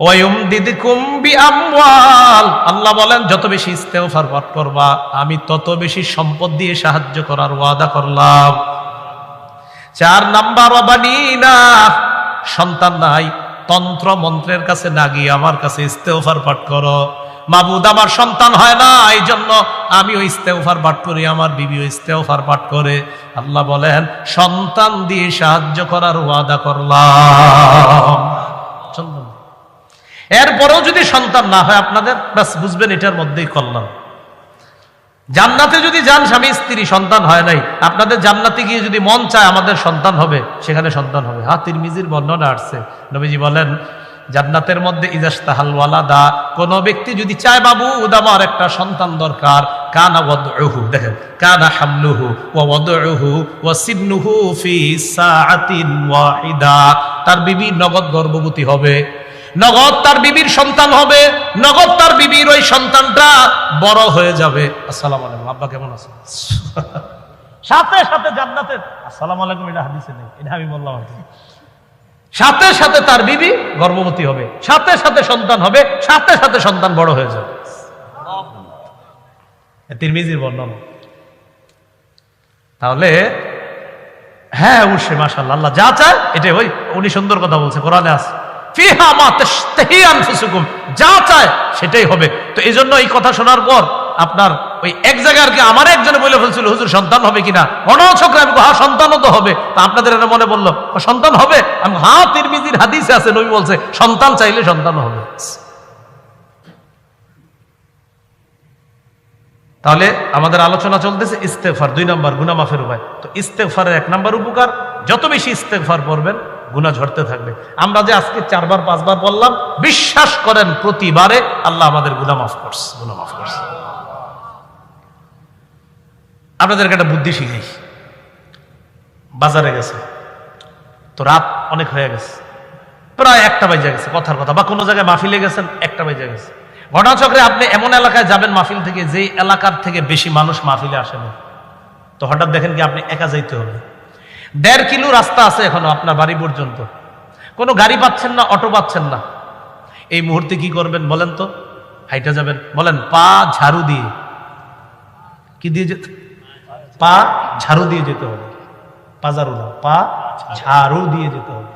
ওয়ায়ুমদিদকুম বিআমওয়াল। আল্লাহ বলেন যত বেশি ইস্তেগফার পাঠ করবা আমি তত বেশি সম্পদ দিয়ে সাহায্য করার ওয়াদা করলাম। 4 নাম্বার ওয়াবানিনা। সন্তান নাই, তন্ত্র মন্ত্রের কাছে না গিয়ে আমার কাছে ইস্তেগফার পাঠ করো। মাবুদ আমার সন্তান হয় না, এই জন্য আমিও ইস্তেগফার পাঠ করি, আমার বিবিও ইস্তেগফার পাঠ করে। আল্লাহ বলেন সন্তান দিয়ে সাহায্য করার ওয়াদা করলাম। এরপরেও যদি সন্তান না হয় আপনাদের, ব্যাস বুঝবেন এটার মধ্যেই কল্যাণ। জান্নাতে যদি যান স্বামী স্ত্রী সন্তান হয় নাই, আপনাদের জান্নাতে গিয়ে যদি মন চায় আমাদের সন্তান হবে, সেখানে সন্তান হবে। তিরমিজির বর্ণনা আসছে, নবীজি বলেন জান্নাতের মধ্যে ইজাস্তাহাল ওয়ালাদা, কোন ব্যক্তি যদি চায় বাবু আমার একটা সন্তান দরকার, কানা ওয়াদউহু, দেখেন কানা হামলুহু ওয়া ওয়াদউহু ওয়া সিবনুহু ফি সাআতিন ওয়াহিদা। তার বিবি নগদ গর্ভবতী হবে, নগদ তার বিবির সন্তান হবে, নগদ তার বিবির ওই সন্তানটা বড় হয়ে যাবে। আসসালামু আলাইকুম, আব্বা কেমন আছেন? সাথে সাথে জান্নাতের আসসালামু আলাইকুম, এটা হাদিসে নেই, এটা আমি বললাম। সাথে সাথে তার বিবি গর্ভবতী হবে, সাথে সাথে সন্তান হবে, সাথে সাথে সন্তান বড় হয়ে যাবে। তিরমিজির বর্ণনা। তাহলে হ্যাঁ অবশ্যই মাশাআল্লাহ, আল্লাহ যা চায় এটাই। ওই উনি সুন্দর কথা বলছে, কোরআনে আছে ফিহা মা তাশতাহি আনফুসুকুম, যা চায় সেটাই হবে। তো এই জন্য এই কথা শোনার পর আপনার ওই এক জায়গায় আর কি আমার একজনে বলে ফেলছিল হুজুর সন্তান হবে কিনা, অনছকরা আমি হ্যাঁ সন্তানও তো হবে। তা আপনাদের এটা মনে বললো সন্তান হবে, আমি হ্যাঁ তিরমিজির হাদিসে আছে নবী বলছে সন্তান চাইলে সন্তান হবে। তাহলে আমাদের আলোচনা চলতেছে ইস্তেগফার 2 নাম্বার গুনাহ মাফের উপায়। তো ইস্তেগফারের 1 নাম্বার উপকার, যত বেশি ইস্তেগফার পড়বেন গুনাহ ঝরতে থাকবে। আমরা যে আজকে 4 বার 5 বার বললাম, বিশ্বাস করেন প্রতিবারে আল্লাহ আমাদের গুনাহ মাফ করছে, গুনাহ মাফ করছে। আপনাদেরকে একটা বুদ্ধি শিখাই। বাজারে গেছে তো রাত অনেক হয়ে গেছে, প্রায় 1টা বাজে গেছে কথার কথা, বা কোনো জায়গায় মাহফিলে গেছেন 1টা বাজে গেছে। ঘটনাচক্রে আপনি এমন এলাকায় যাবেন মাহফিল থেকে, যে এলাকার থেকে বেশি মানুষ মাহফিলে আসে না, তো হঠাৎ দেখেন কি আপনি একা যাইতে হবে। 1.5 কিলো রাস্তা আছে এখনো আপনার বাড়ি পর্যন্ত, কোনো গাড়ি পাচ্ছেন না, অটো পাচ্ছেন না। এই মুহূর্তে কি করবেন বলেন তো? হাইটা যাবেন? বলেন পা ঝাড়ু দিয়ে, কি দিয়ে যেতে? পা ঝাড়ু দিয়ে যেতে হবে, পা ঝাড়ু না, পা ঝাড়ু দিয়ে যেতে হবে।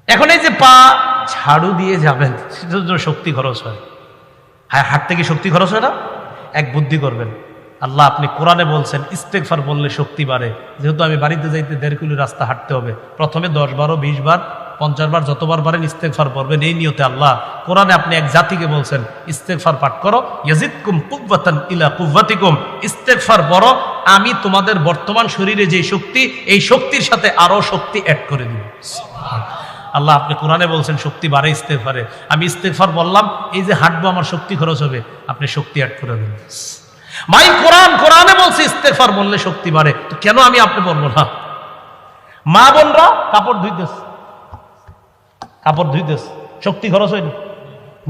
এখন এই যে পা ঝাড়ু দিয়ে যাবেন, সেটার জন্য শক্তি খরচ হয়। হ্যাঁ, হাঁটতে কি শক্তি খরচ হয় না? এক বুদ্ধি করবেন, আল্লাহ আপনি কোরআনে বলছেন ইস্তেগফার বললে শক্তি বাড়ে, যেহেতু আমি বাড়িতে যাইতে 1.5 কিলো রাস্তা হাঁটতে হবে, প্রথমে 10 বার 20 বার 50 বার যতবার পারেন ইস্তেগফার পড়বেন এই নিয়তে। আল্লাহ কোরআনে আপনি এক জাতিকে বলছেন ইস্তেগফার পাঠ করো, ইয়াজিদকুম কুওয়াতান ইলা কুওয়াতিকুম, ইস্তেগফার পড়ো, আমি তোমাদের বর্তমান শরীরে যে শক্তি, এই শক্তির সাথে আরো শক্তি অ্যাড করে দিব। আল্লাহ আপনি কোরআনে বলছেন শক্তি বাড়ে ইস্তেগফারে, আমি ইস্তেগফার বললাম, এই যে হাঁটবো আমার শক্তি খরচ হবে, আপনি শক্তি অ্যাড করে দিন। ভাই কোরআনে বলছে ইস্তেগফার বললে শক্তি বাড়ে, তো কেন আমি আপনি বলবো না? মা বোনরা কাপড় ধুইতেছে, কাপড় ধুইতেছে, শক্তি খরচ হয়নি?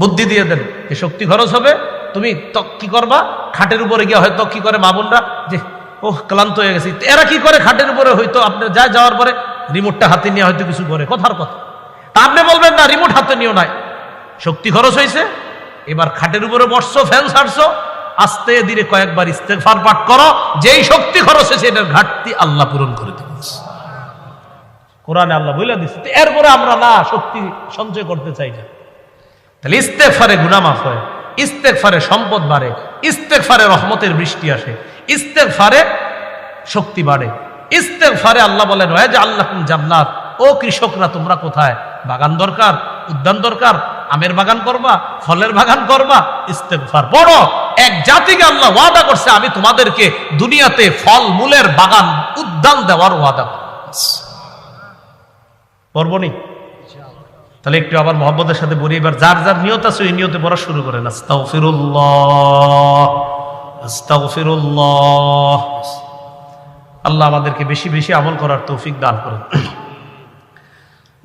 বুদ্ধি দিয়ে দেন, যে শক্তি খরচ হবে, তুমি কি করবা, খাটের উপরে গিয়ে হয়তো কি করে মা বোনরা, যে ওহ ক্লান্ত হয়ে গেছি, এরা কি করে খাটের উপরে হয়তো আপনি যাওয়ার পরে রিমোটটা হাতে নিয়ে হয়তো কিছু করে, কথার কথা। তা আপনি বলবেন না রিমোট হাতে নিও নাই, শক্তি খরচ হয়েছে, এবার খাটের উপরে বসছো, ফ্যান ছাড়ছো, আস্তে ধীরে কয়েকবার ইস্তেগফার পাঠ করো, যেই শক্তি খরচ হয়েছে এটার ঘাটতি আল্লাহ পূরণ করে দেবেন। কোরআনে আল্লাহ বলে দিচ্ছে। এরপরে আমরা না শক্তি সঞ্চয় করতে চাই না। তাহলে ইস্তেগফারে গুনাহ মাফ হয়, ইস্তেগফারে সম্পদ বাড়ে, ইস্তেগফারে রহমতের বৃষ্টি আসে, ইস্তেগফারে শক্তি বাড়ে, ইস্তেগফারে আল্লাহ বলেন ওয়া জাআলনাকুম জান্নাত, ও কৃষকরা তোমরা কোথায়, বাগান দরকার, উদ্যান দরকার, আমের বাগান করবা, ফলের বাগান করবা, ইস্তেগফার পড়ো। এক জাতিকে আল্লাহ ওয়াদা করছে আমি তোমাদেরকে দুনিয়াতে ফল মূলের বাগান উদ্যান দেওয়ার ওয়াদা করবো নি। তাহলে একটু আবার মহব্বতের সাথে বলি, এবার যার যার নিয়ত আছে ওই নিয়তে পড়া শুরু করেন। আস্তাগফিরুল্লাহ, আস্তাগফিরুল্লাহ। আল্লাহ আমাদেরকে বেশি বেশি আমল করার তৌফিক দান করেন।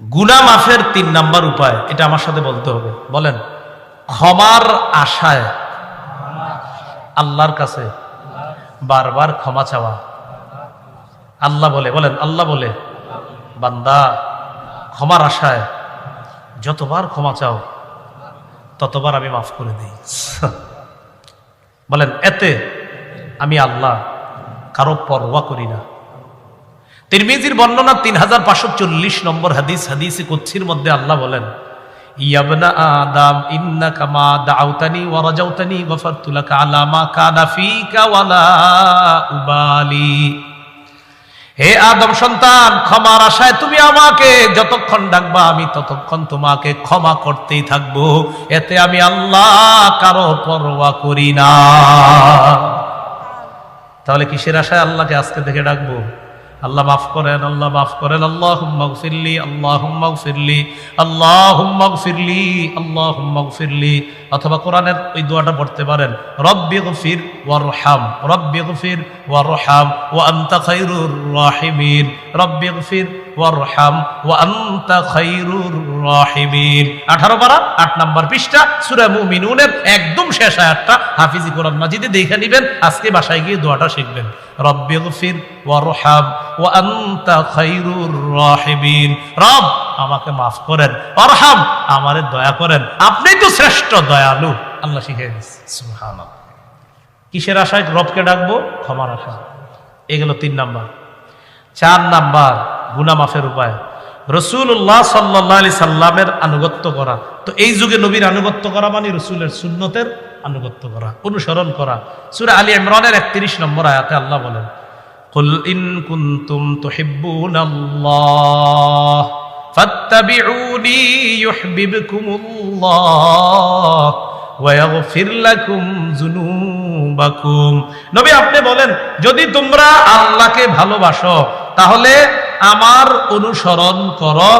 গুনাহ মাফের 3 নাম্বার উপায়, এটা আমার সাথে বলতে হবে, বলেন। ক্ষমার আশায় আল্লাহর কাছে বারবার ক্ষমা চাওয়া। আল্লাহ বলে, বলেন আল্লাহ বলে, বান্দা ক্ষমার আশায় যতবার ক্ষমা চাও ততবার আমি মাফ করে দিই। বলেন এতে আমি আল্লাহ কারো পরোয়া করি না। তিরমিজির বর্ণনা 3540 নম্বর হাদিস, হাদিসে কুদসির মধ্যে আল্লাহ বলেন, ইয়াবনা আদম ইন্নাকা মা দাউতানি ওয়া রাজাউতানি গফারতু লাকা আলা মা কানা ফিকা ওয়ালা উবালি। হে আদম সন্তান, ক্ষমার আশায় তুমি আমাকে যতক্ষণ ডাকবা আমি ততক্ষণ তোমাকে ক্ষমা করতেই থাকবো, এতে আমি আল্লাহ কারো পরোয়া করি না। তাহলে কিসের আশায় আল্লাহকে আজকে থেকে ডাকবো? আল্লাহ মাফ করেন, আল্লাহ মাফ করেন, আল্লাহুম্মা গফিরলি, আল্লাহুম্মা গফিরলি, আল্লাহুম্মা গফিরলি, আল্লাহুম্মা গফিরলি। অথবা কোরআনের ওই দোয়াটা পড়তে পারেন, রব্বি গফির ওয়ারহাম, রব্বি গফির ওয়ারহাম ওয়া আনতা খায়রুর রাহিমিন, রব্বি গফির ওয়ারহাম ওয়া আনতা খায়রুর রাহিমিন। 18 পারা 8 নম্বর পৃষ্ঠা, সূরা মুমিনুনের একদম শেষ আয়াতটা হাফিজি কোরআন মাজিদে দেখে নেবেন, আজকে বাসায় গিয়ে দোয়াটা শিখবেন। রব্বি গফির ওয়ারহাম ওয়া আনতা খায়রুর রাহিমিন। রব আমাকে মাফ করেন, আরহাম আমারে দয়া করেন, আপনি তো শ্রেষ্ঠ দয়ালু। আল্লাহ শিখিয়ে দিচ্ছে। সুবহানাল্লাহ। কিসের আশায় রবকে ডাকবো? ক্ষমার আশায়। এগুলো 3 নাম্বার। 4 নাম্বার গুনাহ মাফের উপায়, রাসূলুল্লাহ সাল্লাল্লাহু আলাইহি সাল্লামের আনুগত্য করা। তো এই যুগে নবীর আনুগত্য করা মানে রাসূলের সুন্নতের আনুগত্য করা, অনুসরণ করা। সূরা আলী ইমরানের 31 নম্বর আয়াতে আল্লাহ বলেন, কুল ইন কুনতুম তুহিব্বুনাল্লাহ ফাত্তাবিউনি ইউহিব্বুকুমুল্লাহ ওয়া ইয়াগফির লাকুম যুনুবাকুম। নবী আপনি বলেন, যদি তোমরা আল্লাহকে ভালোবাসো তাহলে আমার অনুসরণ করো।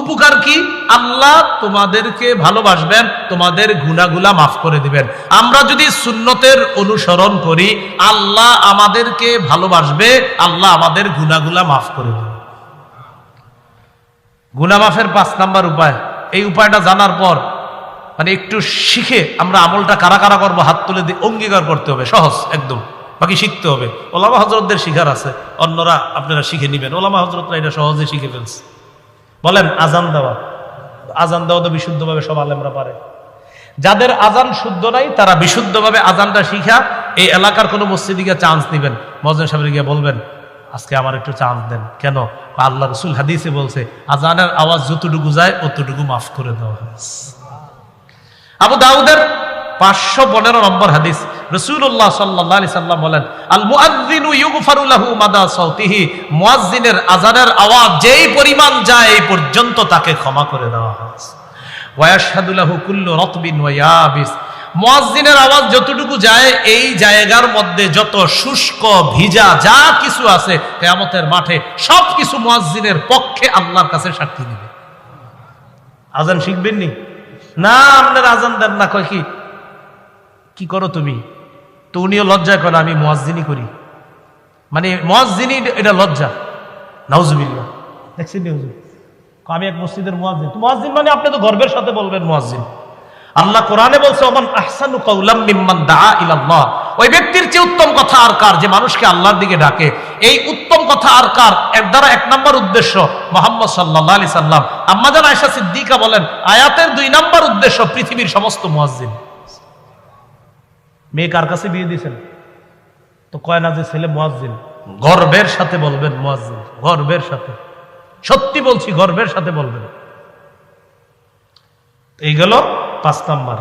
উপকার কি? আল্লাহ তোমাদেরকে ভালোবাসবেন, তোমাদের গুনাহগুলা মাফ করে দিবেন। আমরা যদি সুন্নতের অনুসরণ করি আল্লাহ আমাদেরকে ভালোবাসবে, আল্লাহ আমাদের গুনাহগুলা মাফ করে দিবে। গুনাহ মাফের 5 নাম্বার উপায়। এই উপায়টা জানার পর মানে একটু শিখে আমরা আমলটা কারা কারা করবো হাত তুলে দিয়ে অঙ্গীকার করতে হবে, সহজ একদম, বাকি শিখতে হবে। ওলামা হযরতদের শিখার আছে, অন্যরা আপনারা শিখে নেবেন। ওলামা হযরতরা এটা সহজে শিখে ফেলছে। বলেন আজান দেওয়া। আজান দেওয়া তো বিশুদ্ধভাবে সব আলেমরা পারে। যাদের আজান শুদ্ধ নাই তারা বিশুদ্ধভাবে আজানটা শিখা এই এলাকার কোনো মসজিদে গিয়ে চান্স দিবেন, মুয়াজ্জিন সাহেবের গিয়ে বলবেন আজকে আমার একটু চান্স দেন। কেন? আল্লাহ রাসূল হাদিসে বলছে আজানের আওয়াজ যতটুকু যায় অতটুকু মাফ করে দেওয়া হয়। আবু দাউদের 515 নম্বর হাদিস, রাসূলুল্লাহ সাল্লাল্লাহু আলাইহি সাল্লাম বলেন, আল মুআজ্জিনু ইউগফারু লাহু মাদা সাউতিহি। মুয়াজ্জিনের আযানের আওয়াজ যেই পরিমাণ যায় এই পর্যন্ত তাকে ক্ষমা করে দেওয়া হয়। ওয়া ইয়াশহাদু লাহু কুল্লু রাতবিন ওয়া ইয়াবিস। মুয়াজ্জিনের আওয়াজ যতটুকু যায় এই জায়গার মধ্যে যত শুষ্ক ভিজা যা কিছু আছে কিয়ামতের মাঠে সব কিছু মুয়াজ্জিনের পক্ষে আল্লাহর কাছে সাক্ষী দিবে। আজান শিখবেন নি? না, আপনার আজান দেন না। কয় কি করো তুমি? তো উনিও লজ্জায় করেন আমি মুয়াজ্জিনি করি, মানে মুয়াজ্জিনি এটা লজ্জা। নাউজুবিল্লাহ। দেখছেন হুজুর, আমি এক মসজিদের মুয়াজ্জিন। তো মুয়াজ্জিন মানে আপনি তো গর্বের সাথে বলবেন মুয়াজ্জিন। আল্লাহ কোরআনে বলছে ওমান আহসানু কাওলাম মিম্মান দাআ ইলাল্লাহ, ওই ব্যক্তির চেয়ে উত্তম কথা আর কার যে মানুষকে আল্লাহর দিকে ডাকে। এই উত্তম কথা আর কার এর দ্বারা এক নম্বর উদ্দেশ্য মুহাম্মদ সাল্লাল্লাহু আলাইহি সাল্লাম। আম্মা জান আয়েশা সিদ্দিকা বলেন আয়াতের 2 নম্বর উদ্দেশ্য পৃথিবীর সমস্ত মুয়াজ্জিন। মেয়ে কার কাছে বিয়ে দিয়েছেন? তো কয় না যে ছেলে মুয়াজ্জিন। গর্বের সাথে বলবেন মুয়াজ্জিন, গর্বের সাথে, সত্যি বলছি গর্বের সাথে বলবেন। এই গেল 5 নম্বর।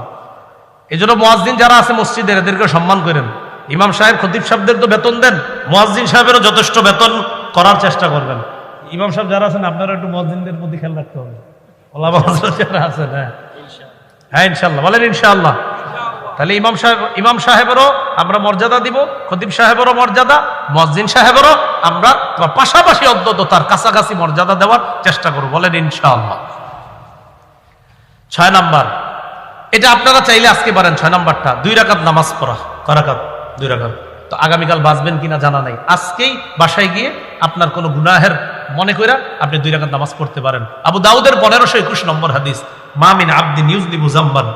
এই জন্য মুয়াজ্জিন যারা আছে মসজিদের এদেরকে সম্মান করেন। ইমাম সাহেব খতিব সাহেবদের তো বেতন দেন, মুয়াজ্জিন সাহেবেরও যথেষ্ট বেতন করার চেষ্টা করবেন। ইমাম সাহেব যারা আছেন আপনারা একটু মুয়াজ্জিনদের প্রতি খেয়াল রাখতে হবে। ওলামা হযরত যারা আছেন, হ্যাঁ ইনশাআল্লাহ বলেন ইনশাআল্লাহ। তাহলে ইমাম সাহেবেরও আমরা মর্যাদা দিব, খতিব সাহেবেরও মর্যাদা, মুয়াজ্জিন সাহেবেরও আমরা পাশাপাশি অন্তত তার কাছাকাছি মর্যাদা দেওয়ার চেষ্টা করব, বলেন ইনশাআল্লাহ। 6 নাম্বার, এটা আপনারা চাইলে আজকে পারেন। 6 নাম্বারটা 2 রাকাত নামাজ পড়া। কয় রাকাত? 2 রাকাত। তো আগামীকাল বাঁচবেন কিনা জানা নাই, আজকেই বাসায় গিয়ে আপনার কোনো গুনাহের মনে কইরা আপনি 2 রাকাত নামাজ পড়তে পারেন। আবু দাউদের 1521 নম্বর হাদিস, মা মিন আবদিন ইউযনিবু যামবান,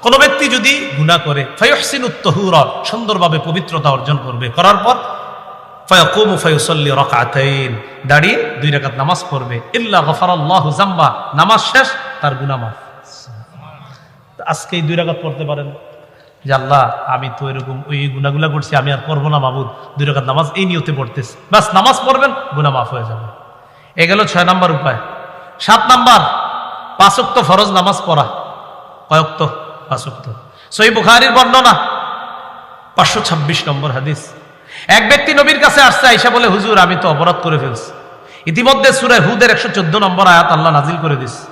কোন ব্যক্তি যদি গুনাহ করে ফায়ুহসিনুত তাহুরা, সুন্দরভাবে পবিত্রতা অর্জন করবে, করার পর ফায়াকুমু ফায়ুসাল্লি রাকাতাইন, দাঁড়িয়ে 2 রাকাত নামাজ পড়বে, ইল্লা গফারাল্লাহু যামবা, নামাজ শেষ তার গুনাহ মাফ। আজকেই 2 রাকাত পড়তে পারেন যে আল্লাহ আমি তো এরকম ওই গুনাহগুলা করছি, আমি আর করবো না মাবুদ, 2 রাকাত নামাজ এই নিয়তে পড়তেছি, বাস নামাজ পড়বেন, গুনাহ মাফ হয়ে যাবে। এ গেল 6 নাম্বার উপায়। 7 নাম্বার 5 ওয়াক্ত ফরজ নামাজ পড়া। কয় ওয়াক্ত? 5 ওয়াক্ত। সহিহ বুখারীর বর্ণনা 526 নম্বর হাদিস। এক ব্যক্তি নবীর কাছে আসছে, আয়েশা বলে হুজুর আমি তো অপরাধ করে ফেলছি। ইতিমধ্যে সূরা হুদের 114 নম্বর আয়াত আল্লাহ নাজিল করে দিয়েছে,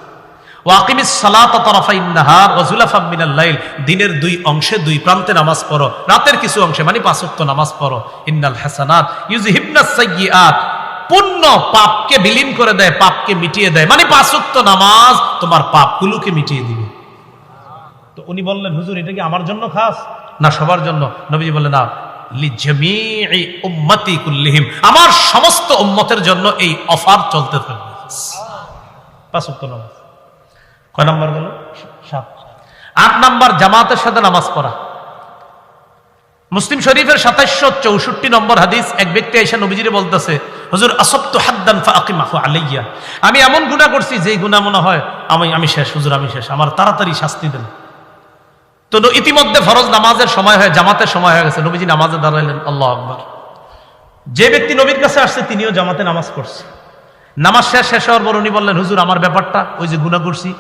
ওয়াকিমিস সালাতা তারাফাইন নাহার ওয়া যুলাফাম মিনাল লাইল, দিনের 2 অংশে 2 প্রান্তে নামাজ পড়ো, রাতের কিছু অংশে মানে 5 ওয়াক্ত নামাজ পড়ো। ইন্নাল হাসানাত ইউযহিবনাস সাইয়্যাত, পুণ্য পাপকে বিলীন করে দেয়, পাপকে মিটিয়ে দেয়, মানে 5 ওয়াক্ত নামাজ তোমার পাপগুলোকে মিটিয়ে দিবে। তো উনি বললেন হুজুর এটা কি আমার জন্য খাস না সবার জন্য? নবীজি বললেন না, লিজামিই উম্মতি কুল্লিহিম, আমার সমস্ত উম্মতের জন্য এই অফার চলতে থাকবে। 5 ওয়াক্ত নামাজ। কয় নাম্বার গেল? 7। 8 নাম্বার জামাতের সাথে নামাজ পড়া। মুসলিম শরীফের 2764 নম্বর হাদিস, এক ব্যক্তি এসে নবীজিরে বলতেছে হুজুর আসাবতু হাদ্দান ফাআকিমাহু আলাইয়া, আমি এমন গুনাহ করছি যেই গুনাহ মনে হয় আমি শেষ হুজুর, আমি শেষ, আমার তাড়াতাড়ি শাস্তি দেন। তো ইতিমধ্যে ফরজ নামাজের সময় হয়ে জামাতের সময় হয়ে গেছে, নবীজি নামাজে দাঁড়াইলেন, আল্লাহু আকবার। যে ব্যক্তি নবীর কাছে আসছে তিনিও জামাতে নামাজ পড়ছে। নামাজ শেষ হওয়ার পর উনি বললেন হুজুর আমার ব্যাপারটা, ওই যে গুনাহ করছি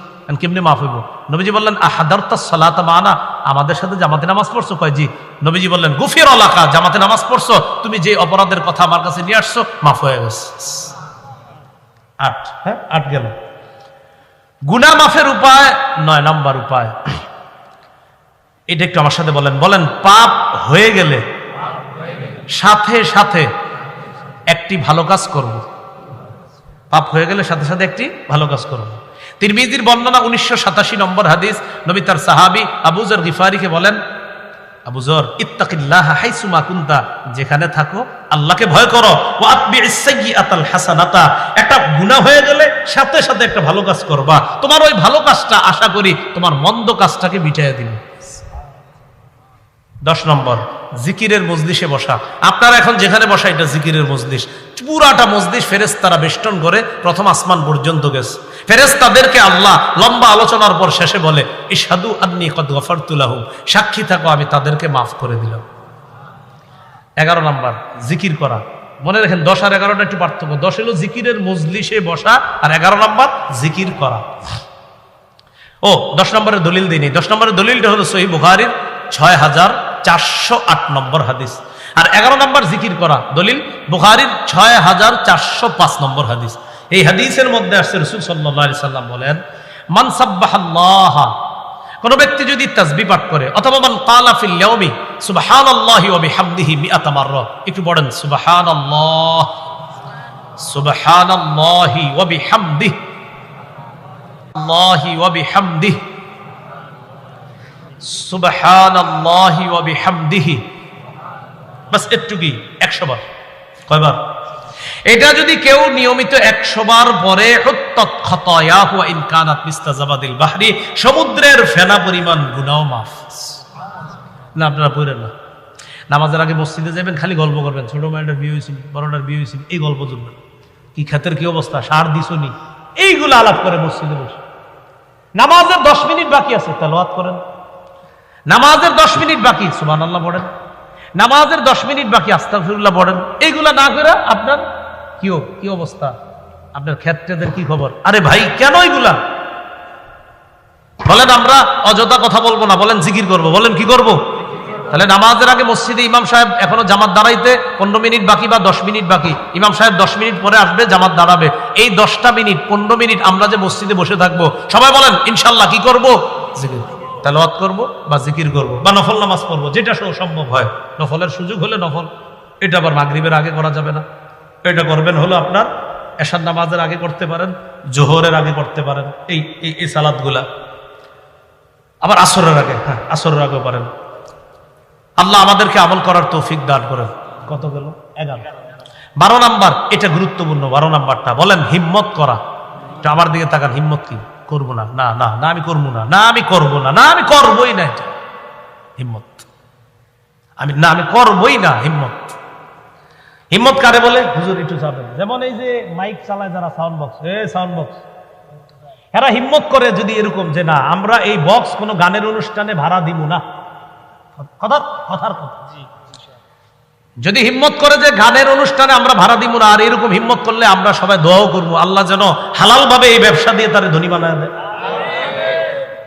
কেমনে মাফ হইব? নবীজি বললেন আহাদারতাস সালাতা মানা, আমাদের সাথে জামাতে নামাজ পড়ছো? কয় জি। নবীজি বললেন গুফিরা লাকা, জামাতে নামাজ পড়ছো, তুমি যে অপরাধের কথা আমার কাছে নিয়ে আসছো মাফ হয়ে গেছে। 8, হ্যাঁ 8 গেল। গুনাহ মাফের উপায় 9 নাম্বার উপায়, এটা একটু আমার সাথে বলেন। পাপ হয়ে গেলে সাথে সাথে একটি ভালো কাজ করব। পাপ হয়ে গেলে সাথে সাথে একটি ভালো কাজ করব। তিরমিজির বর্ণনা 1987 নম্বর হাদিস, নবী তার সাহাবী আবু যর গিফারিকে বলেন, আবু যর ইত্তাকিল্লাহা হাইসুমা কুনতা, যেখানে থাকো আল্লাহকে ভয় করো, ওয়া আতবিইস সাইয়্যাতাল হাসানাতা, একটা গুনাহ হয়ে গেলে সাথে সাথে একটা ভালো কাজ করবা, তোমার ওই ভালো কাজটা আশা করি তোমার মন্দ কাজটাকে মিটাইয়া দিবে। 10 নম্বর জিকিরের মজলিসে বসা। আপনারা এখন যেখানে বসা এটা জিকিরের মজলিস, পুরাটা মজলিস ফেরেশতারা বেষ্টন করে প্রথম আসমান পর্যন্ত গেছে। ফেরেশতাদেরকে আল্লাহ লম্বা আলোচনার পর শেষে বলে ইশহাদু আন্নী কদ গফারতু লাহুম, সাক্ষী থাকো আমি তাদেরকে মাফ করে দিলাম। 11 নম্বর জিকির করা। মনে রাখেন 10 আর 11টা একটু পার্থক্য। 10 হলো জিকিরের মজলিসে বসা, আর 11 নম্বর জিকির করা। 10 নম্বরের দলিল দিইনি। 10 নম্বরের দলিলটা হলো সহিহ বুখারীর 6408 নম্বর হাদিস। আর 11 নম্বর জিকির করা দলিল বুখারীর 6405 নম্বর হাদিস। এই হাদিসের মধ্যে আসছে রাসূল সাল্লাল্লাহু আলাইহি সাল্লাম বলেন, মান সাব্বাহাল্লাহ, কোন ব্যক্তি যদি তাসবিহ পাঠ করে, অথবা মান ক্বালা ফিল ইয়াউমি সুবহানাল্লাহি ওয়া বিহামদিহি মিআতা মাররা, একটু পড়েন সুবহানাল্লাহ সুবহানাল্লাহি ওয়া বিহামদিহি, আল্লাহি ওয়া বিহামদিহি, সুবহানাল্লাহি ওয়া বিহামদিহি, বাস এটুকুই 100 বার। কয়বার? এটা যদি কেউ নিয়মিত 100 বার পরে হুত্তাত খাতায়াহু ওয়া ইন কানাত মিস্তাজাবাদিল বাহরি, সমুদ্রের ফেনা পরিমাণ গুনাহ মাফ। না আপনারা পড়েন না, নামাজের আগে মসজিদে যাবেন, খালি গল্প করবেন, ছোট মেয়েটার বিয়ে হয়েছিল, বড়টার বিয়ে হয়েছিল, এই গল্প চলবে। কি ক্ষেতের কি অবস্থা, সার দিছনি, এইগুলো আলাপ করে মসজিদে বসে। নামাজের 10 মিনিট বাকি আছে, তেলাওয়াত করেন। নামাজের 10 মিনিট বাকি, সুবহানাল্লাহ পড়েন। নামাজের 10 মিনিট বাকি, আস্তাগফিরুল্লাহ পড়েন। এইগুলা না করে আপনার কি অবস্থা, আপনার ক্ষেত্রেদের কি খবর? আরে ভাই কেন এইগুলা বলেন? আমরা অযথা কথা বলবো না, বলেন জিকির করব। বলেন কি করব? তাহলে নামাজের আগে মসজিদে ইমাম সাহেব এখনো জামাত দাঁড়াইতে 15 মিনিট বাকি বা 10 মিনিট বাকি, ইমাম সাহেব 10 মিনিট পরে আসবে, জামাত দাঁড়াবে। এই 10টা মিনিট 15 মিনিট আমরা যে মসজিদে বসে থাকবো, সবাই বলেন ইনশাল্লাহ কি করব? জিকির, তেলাওয়াত করব বা জিকির করব বা নফল নামাজ পড়ব, যেটা সম্ভব হয়। নফলের সুযোগ হলে নফল, এটা আবার মাগরিবের আগে করা যাবে না। এটা করবেন হলো আপনার এশার নামাজের আগে করতে পারেন, জোহরের আগে করতে পারেন, এই সালাতগুলা। আবার আসরের আগে, হ্যাঁ আসরের আগে পারেন। আল্লাহ আমাদেরকে আমল করার তৌফিক দান করেন। কত গেল? 11। 12 নাম্বার, এটা গুরুত্বপূর্ণ। 12 নাম্বারটা বলেন হিম্মত করা। এটা আমার দিকে তাকান, হিম্মত কি? করবো না, না না না আমি করবো না, না আমি করবো না, না আমি করবোই না। এটা হিম্মত। আমি করবোই না, হিম্মত। হিম্মত কারে বলে? হুজুর একটু যাবেন, যেমন এই যে মাইক চালায় যারা, সাউন্ড বক্স, সাউন্ড বক্স, এরা হিম্মত করে যদি এরকম যে না আমরা এই বক্স কোনো গানের অনুষ্ঠানে ভাড়া দিব না, কথার কথা। যদি হিম্মত করে যে গানের অনুষ্ঠানে আমরা ভাড়া দিব না, আর এরকম হিম্মত করলে আমরা সবাই দোয়াও করবো আল্লাহ যেন হালাল ভাবে এই ব্যবসা দিয়ে তারে ধনী বানায় দেয়।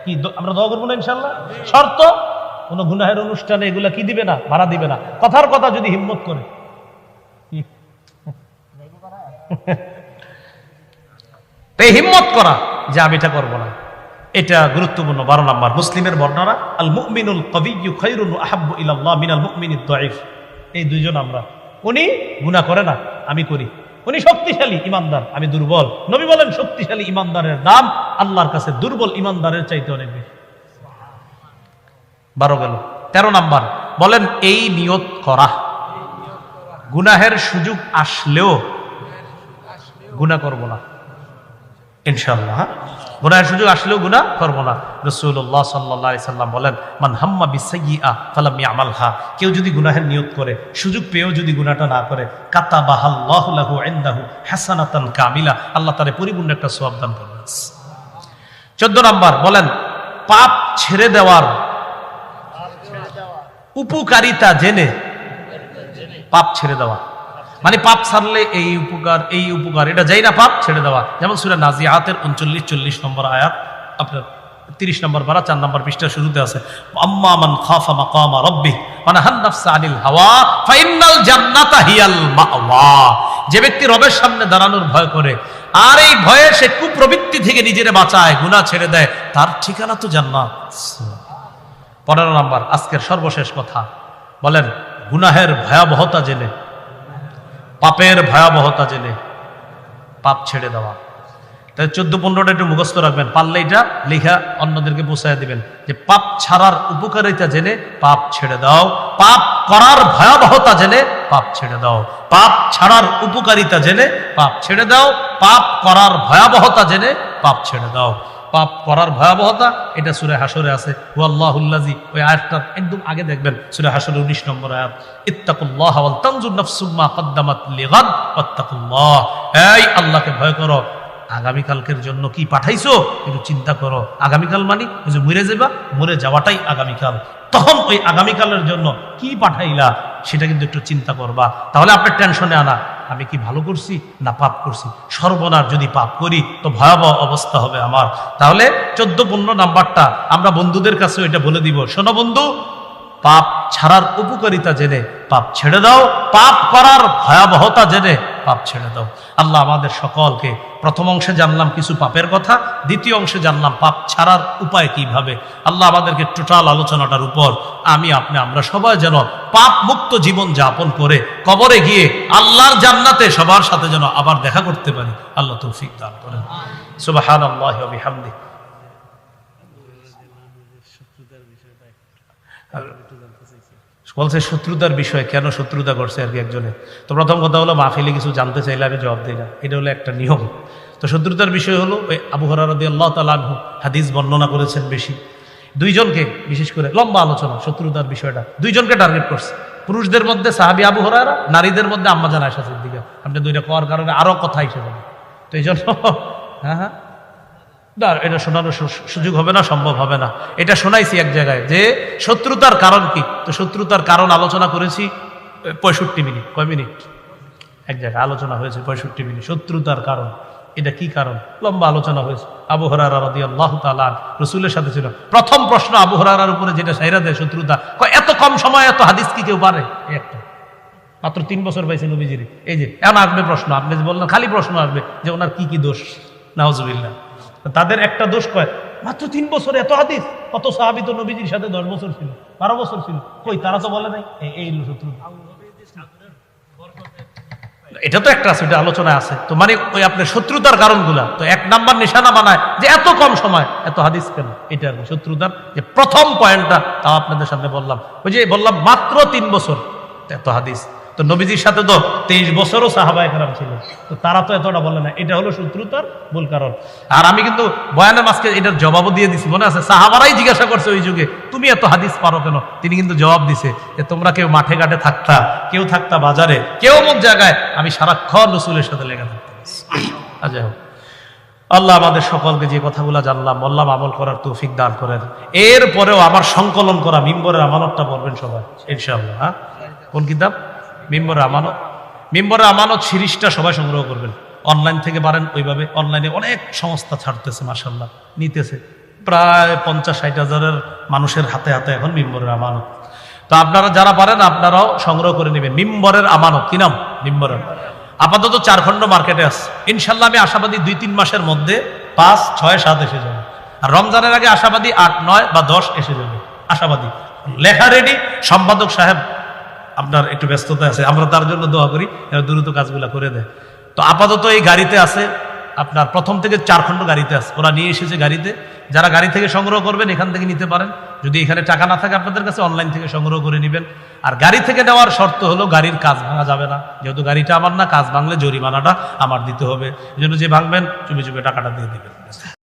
কি আমরা দোয়া করবো না ইনশাল্লাহ? শর্ত, কোন গুনাহের অনুষ্ঠানে এগুলা কি দিবে না, ভাড়া দিবে না। কথার কথা যদি হিম্মত করে। এই হিম্মত করা যে আমি এটা করবো না, এটা গুরুত্বপূর্ণ। 12 নাম্বার, মুসলিমের বর্ণনা আল মুমিনুল কবিয়্যু খায়রুন ওয়া আহাব্বু ইলাল্লাহ মিনাল মুমিনিদ দাঈফ। এই দুইজন আমরা, উনি গুনাহ করে না, আমি করি। উনি শক্তিশালী ইমানদার, আমি দুর্বল। নবী বলেন শক্তিশালী ইমানদারের দাম আল্লাহর কাছে দুর্বল ইমানদারের চাইতে অনেক বেশি। 12 গেল। 13 নাম্বার বলেন এই নিয়ত করা, গুনাহের সুযোগ আসলেও গুনাহ করব না ইনশাআল্লাহ। গুনাহের সুযোগ আসলেও গুনাহ করব না। রাসূলুল্লাহ সাল্লাল্লাহু আলাইহি সাল্লাম বলেন মান হাম্মা বিসাইয়্যা ফালাম ইয়ামালহা, কেউ যদি গুনাহের নিয়ত করে, সুযোগ পেয়েও যদি গুনাহটা না করে, কাতাবাহাল্লাহু লাহু ইনদাহু হাসানাতান কামিলা, আল্লাহ তারে পরিপূর্ণ একটা সওয়াব দান করবেন। 14 নাম্বার বলেন পাপ ছেড়ে দেওয়ার উপকারিতা জেনে পাপ ছেড়ে দেওয়া। মানে পাপ ছাড়লে এই উপকার এটা যাই না, পাপ ছেড়ে দেওয়া। যেমন সূরা নাজিআতের 39-40 নম্বর আয়াত, আপনার 30 নম্বর পারা 4 নম্বর পৃষ্ঠার শুরুতে আছে, আম্মা মান খাফা মাকামা রাব্বিহ ওয়া নাহান নাফসা আনিল হাওয়া ফাইন্নাল জান্নাতা হিয়াল মাওয়া। যে ব্যক্তি রবের সামনে দাঁড়ানোর ভয় করে আর এই ভয়ে সে কুপ্রবৃত্তি থেকে নিজেরে বাঁচায়, গুনাহ ছেড়ে দেয়, তার ঠিকানা তো জান্নাত। 15 নম্বর আজকের সর্বশেষ কথা, বলেন গুনাহের ভয়াবহতা জেনে, পাপের ভয়াবহতা জেনে পাপ ছেড়ে দেওয়া। তাই 14-15টা একটু মুখস্থ রাখবেন, পারলে এটা লেখা অন্যদেরকে পৌঁছায় দিবেন যে পাপ ছাড়ার উপকারিতা জেনে পাপ ছেড়ে দাও, পাপ করার ভয়াবহতা জেনে পাপ ছেড়ে দাও, পাপ ছাড়ার উপকারিতা জেনে পাপ ছেড়ে দাও, পাপ করার ভয়াবহতা জেনে পাপ ছেড়ে দাও। পাপ করার ভয়াবহতা এটা সূরা হাসরে আছে, ওয়াল্লাহুল্লাযী, ওই আয়াতটার একদম আগে দেখবেন সূরা হাসরে 19 নম্বর আয়াত, ইত্তাকুল্লাহ ওয়াল তানজুর নাফসুম মা কদ্দামাত লিগাদ ওয়াত্তাকুল্লাহ। এই আল্লাহকে ভয় করো, আগামীকালকের জন্য কি পাঠাইছো একটু চিন্তা করো। আগামীকাল মানে ওই যে মরে যাবা, মরে যাওয়াটাই আগামীকাল, তখন ওই আগামীকালের জন্য কি পাঠাইলা সেটা কিন্তু একটু চিন্তা করবা। তাহলে আপনার টেনশনে আনা আমি কি ভালো করছি না পাপ করছি, সর্বনাশ যদি পাপ করি তো ভয়াবহ অবস্থা হবে আমার। তাহলে 14-15 নাম্বারটা আমরা বন্ধুদের কাছে এটা বলে দিব, শোনো বন্ধু, পাপ ছাড়ার উপকারিতা জেনে পাপ ছেড়ে দাও, পাপ করার ভয়াবহতা জেনে পাপ ছেড়ে দাও। আল্লাহ আমাদের সকলকে, প্রথম অংশে জানলাম কিছু পাপের কথা, দ্বিতীয় অংশে জানলাম পাপ ছাড়ার উপায় কিভাবে। আল্লাহ আমাদেরকে টোটাল আলোচনাটার উপর আমরা সবাই যেন পাপ মুক্ত জীবন যাপন করে কবরে গিয়ে আল্লাহর জান্নাতে সবার সাথে যেন আবার দেখা করতে পারি। আল্লাহ তৌফিক দান করেন। সুবহানাল্লাহি ওয়া বিহামদিহি। বলছে শত্রুতার বিষয়, কেন শত্রুতা করছে আর কি একজনে। তো প্রথম কথা হলো মাহফিলে কিছু জানতে চাইলে আমি জবাব দিই না, এটা হলো একটা নিয়ম। তো শত্রুতার বিষয় হলো ওই আবু হুরায়রা রাদিয়াল্লাহু তাআলা আনহু হাদিস বর্ণনা করেছেন বেশি, দুইজনকে বিশেষ করে লম্বা আলোচনা শত্রুতার বিষয়টা, দুইজনকে টার্গেট করছে। পুরুষদের মধ্যে সাহাবী আবু হুরায়রা, নারীদের মধ্যে আম্মা জান আয়েশা সিদ্দিকা। আপনি দুইটা কোয়ার কারণে আরো কথা এসে যাবে, তো এই জন্য হ্যাঁ না, এটা শোনানোর সুযোগ হবে না, সম্ভব হবে না। এটা শোনাইছি এক জায়গায় যে শত্রুতার কারণ কি, তো শত্রুতার কারণ আলোচনা করেছি 65 মিনিট। কয় মিনিট? এক জায়গায় আলোচনা হয়েছে 65 মিনিট শত্রুতার কারণ। এটা কি কারণ? লম্বা আলোচনা হয়েছে। আবু হুরায়রা রাদিয়াল্লাহু তাআলা রাসূলের সাথে ছিল। প্রথম প্রশ্ন আবু হুরায়রার উপরে যেটা সাইরা দেয় শত্রুতা, এত কম সময় এত হাদিস কি কেউ পারে? একটা মাত্র 3 বছর পাইছে নবীজির। এই যে এখন আসবে প্রশ্ন, আপনি যে বললেন খালি প্রশ্ন আসবে যে ওনার কি কি দোষ, নাউজুবিল্লাহ। তাদের একটা দোষ কয় মাত্র 3 বছরে এত হাদিস, কত সাহাবী তো নবীজির সাথে 10 বছর ছিল, 12 বছর ছিল, কই তারা তো বলে নাই। এই শত্রুতা, এটা তো একটা আছে, এটা আলোচনায় আছে। তো মানে ওই আপনার শত্রুতার কারণগুলা তো 1 নাম্বার নিশানা বানায় যে এত কম সময় এত হাদিস কেন, এটা আর কি শত্রুতার যে প্রথম পয়েন্টটা। তাও আপনাদের সামনে বললাম, ওই যে বললাম মাত্র 3 বছর এত হাদিস, তো নবীজির সাথে তো 23 বছরও সাহাবায়ে কেরাম ছিল, তো তারা তো এতটা বলে না। এটা হলো শত্রুতার মূল কারণ। আর আমি কিন্তু বয়ানের মাঝকে এটার জবাবও দিয়ে দিছি, মনে আছে? সাহাবারাই জিজ্ঞাসা করছে ওই যুগে, তুমি এত হাদিস পারো কেন? তিনি কিন্তু জবাব দিছে যে তোমরা কেউ মাঠে ঘাটে থাকতা, কেউ থাকতা বাজারে, কেউ অমুক জায়গায়, আমি সারাক্ষণ রাসূলের সাথে লেগে থাকতাম। আচ্ছা, আল্লাহ আমাদের সকলকে যে কথাগুলো জানলাম বললাম আমল করার তৌফিক দান করেন। এরপরেও আমার সংকলন করা মিম্বরের আমানতটা পড়বেন সবাই ইনশাআল্লাহ। হ্যাঁ, কোন কিতাব? মিম্বরের আমানত। মিম্বরের আমানত সিরিজটা সবাই সংগ্রহ করবেন, অনলাইন থেকে পারেন ওইভাবে। অনলাইনে অনেক সংস্থা ছাড়তেছে, মাশাআল্লাহ নিতেছে, প্রায় 50-60 হাজারের মানুষের হাতে হাতে এখন মিম্বরের আমানত। তো আপনারা যারা পারেন আপনারাও সংগ্রহ করে নেবেন মিম্বরের আমানত। কি নাম? মিম্বরের। আপাতত 4 খণ্ড মার্কেটে আছে, ইনশাল্লাহ আমি আশাবাদী 2-3 মাসের মধ্যে 5, 6, 7 এসে যাবে। আর রমজানের আগে আশাবাদী 8, 9 বা 10 এসে যাবে, আশাবাদী। লেখা রেডি, সম্পাদক সাহেব আপনার একটু ব্যস্ততা আছে, আমরা তার জন্য দোয়া করি দ্রুত কাজগুলো করে দেয়। তো আপাতত এই গাড়িতে আছে, আপনার প্রথম থেকে 4 খণ্ড গাড়িতে আছে, ওরা নিয়ে এসেছে গাড়িতে। যারা গাড়ি থেকে সংগ্রহ করবেন এখান থেকে নিতে পারেন, যদি এখানে টাকা না থাকে আপনাদের কাছে অনলাইন থেকে সংগ্রহ করে নেবেন। আর গাড়ি থেকে নেওয়ার শর্ত হলো গাড়ির কাজ ভাঙা যাবে না, যেহেতু গাড়িটা আমার না, কাজ ভাঙলে জরিমানাটা আমার দিতে হবে। এই জন্য যে ভাঙবেন চুপে চুপে টাকাটা দিয়ে দিবেন।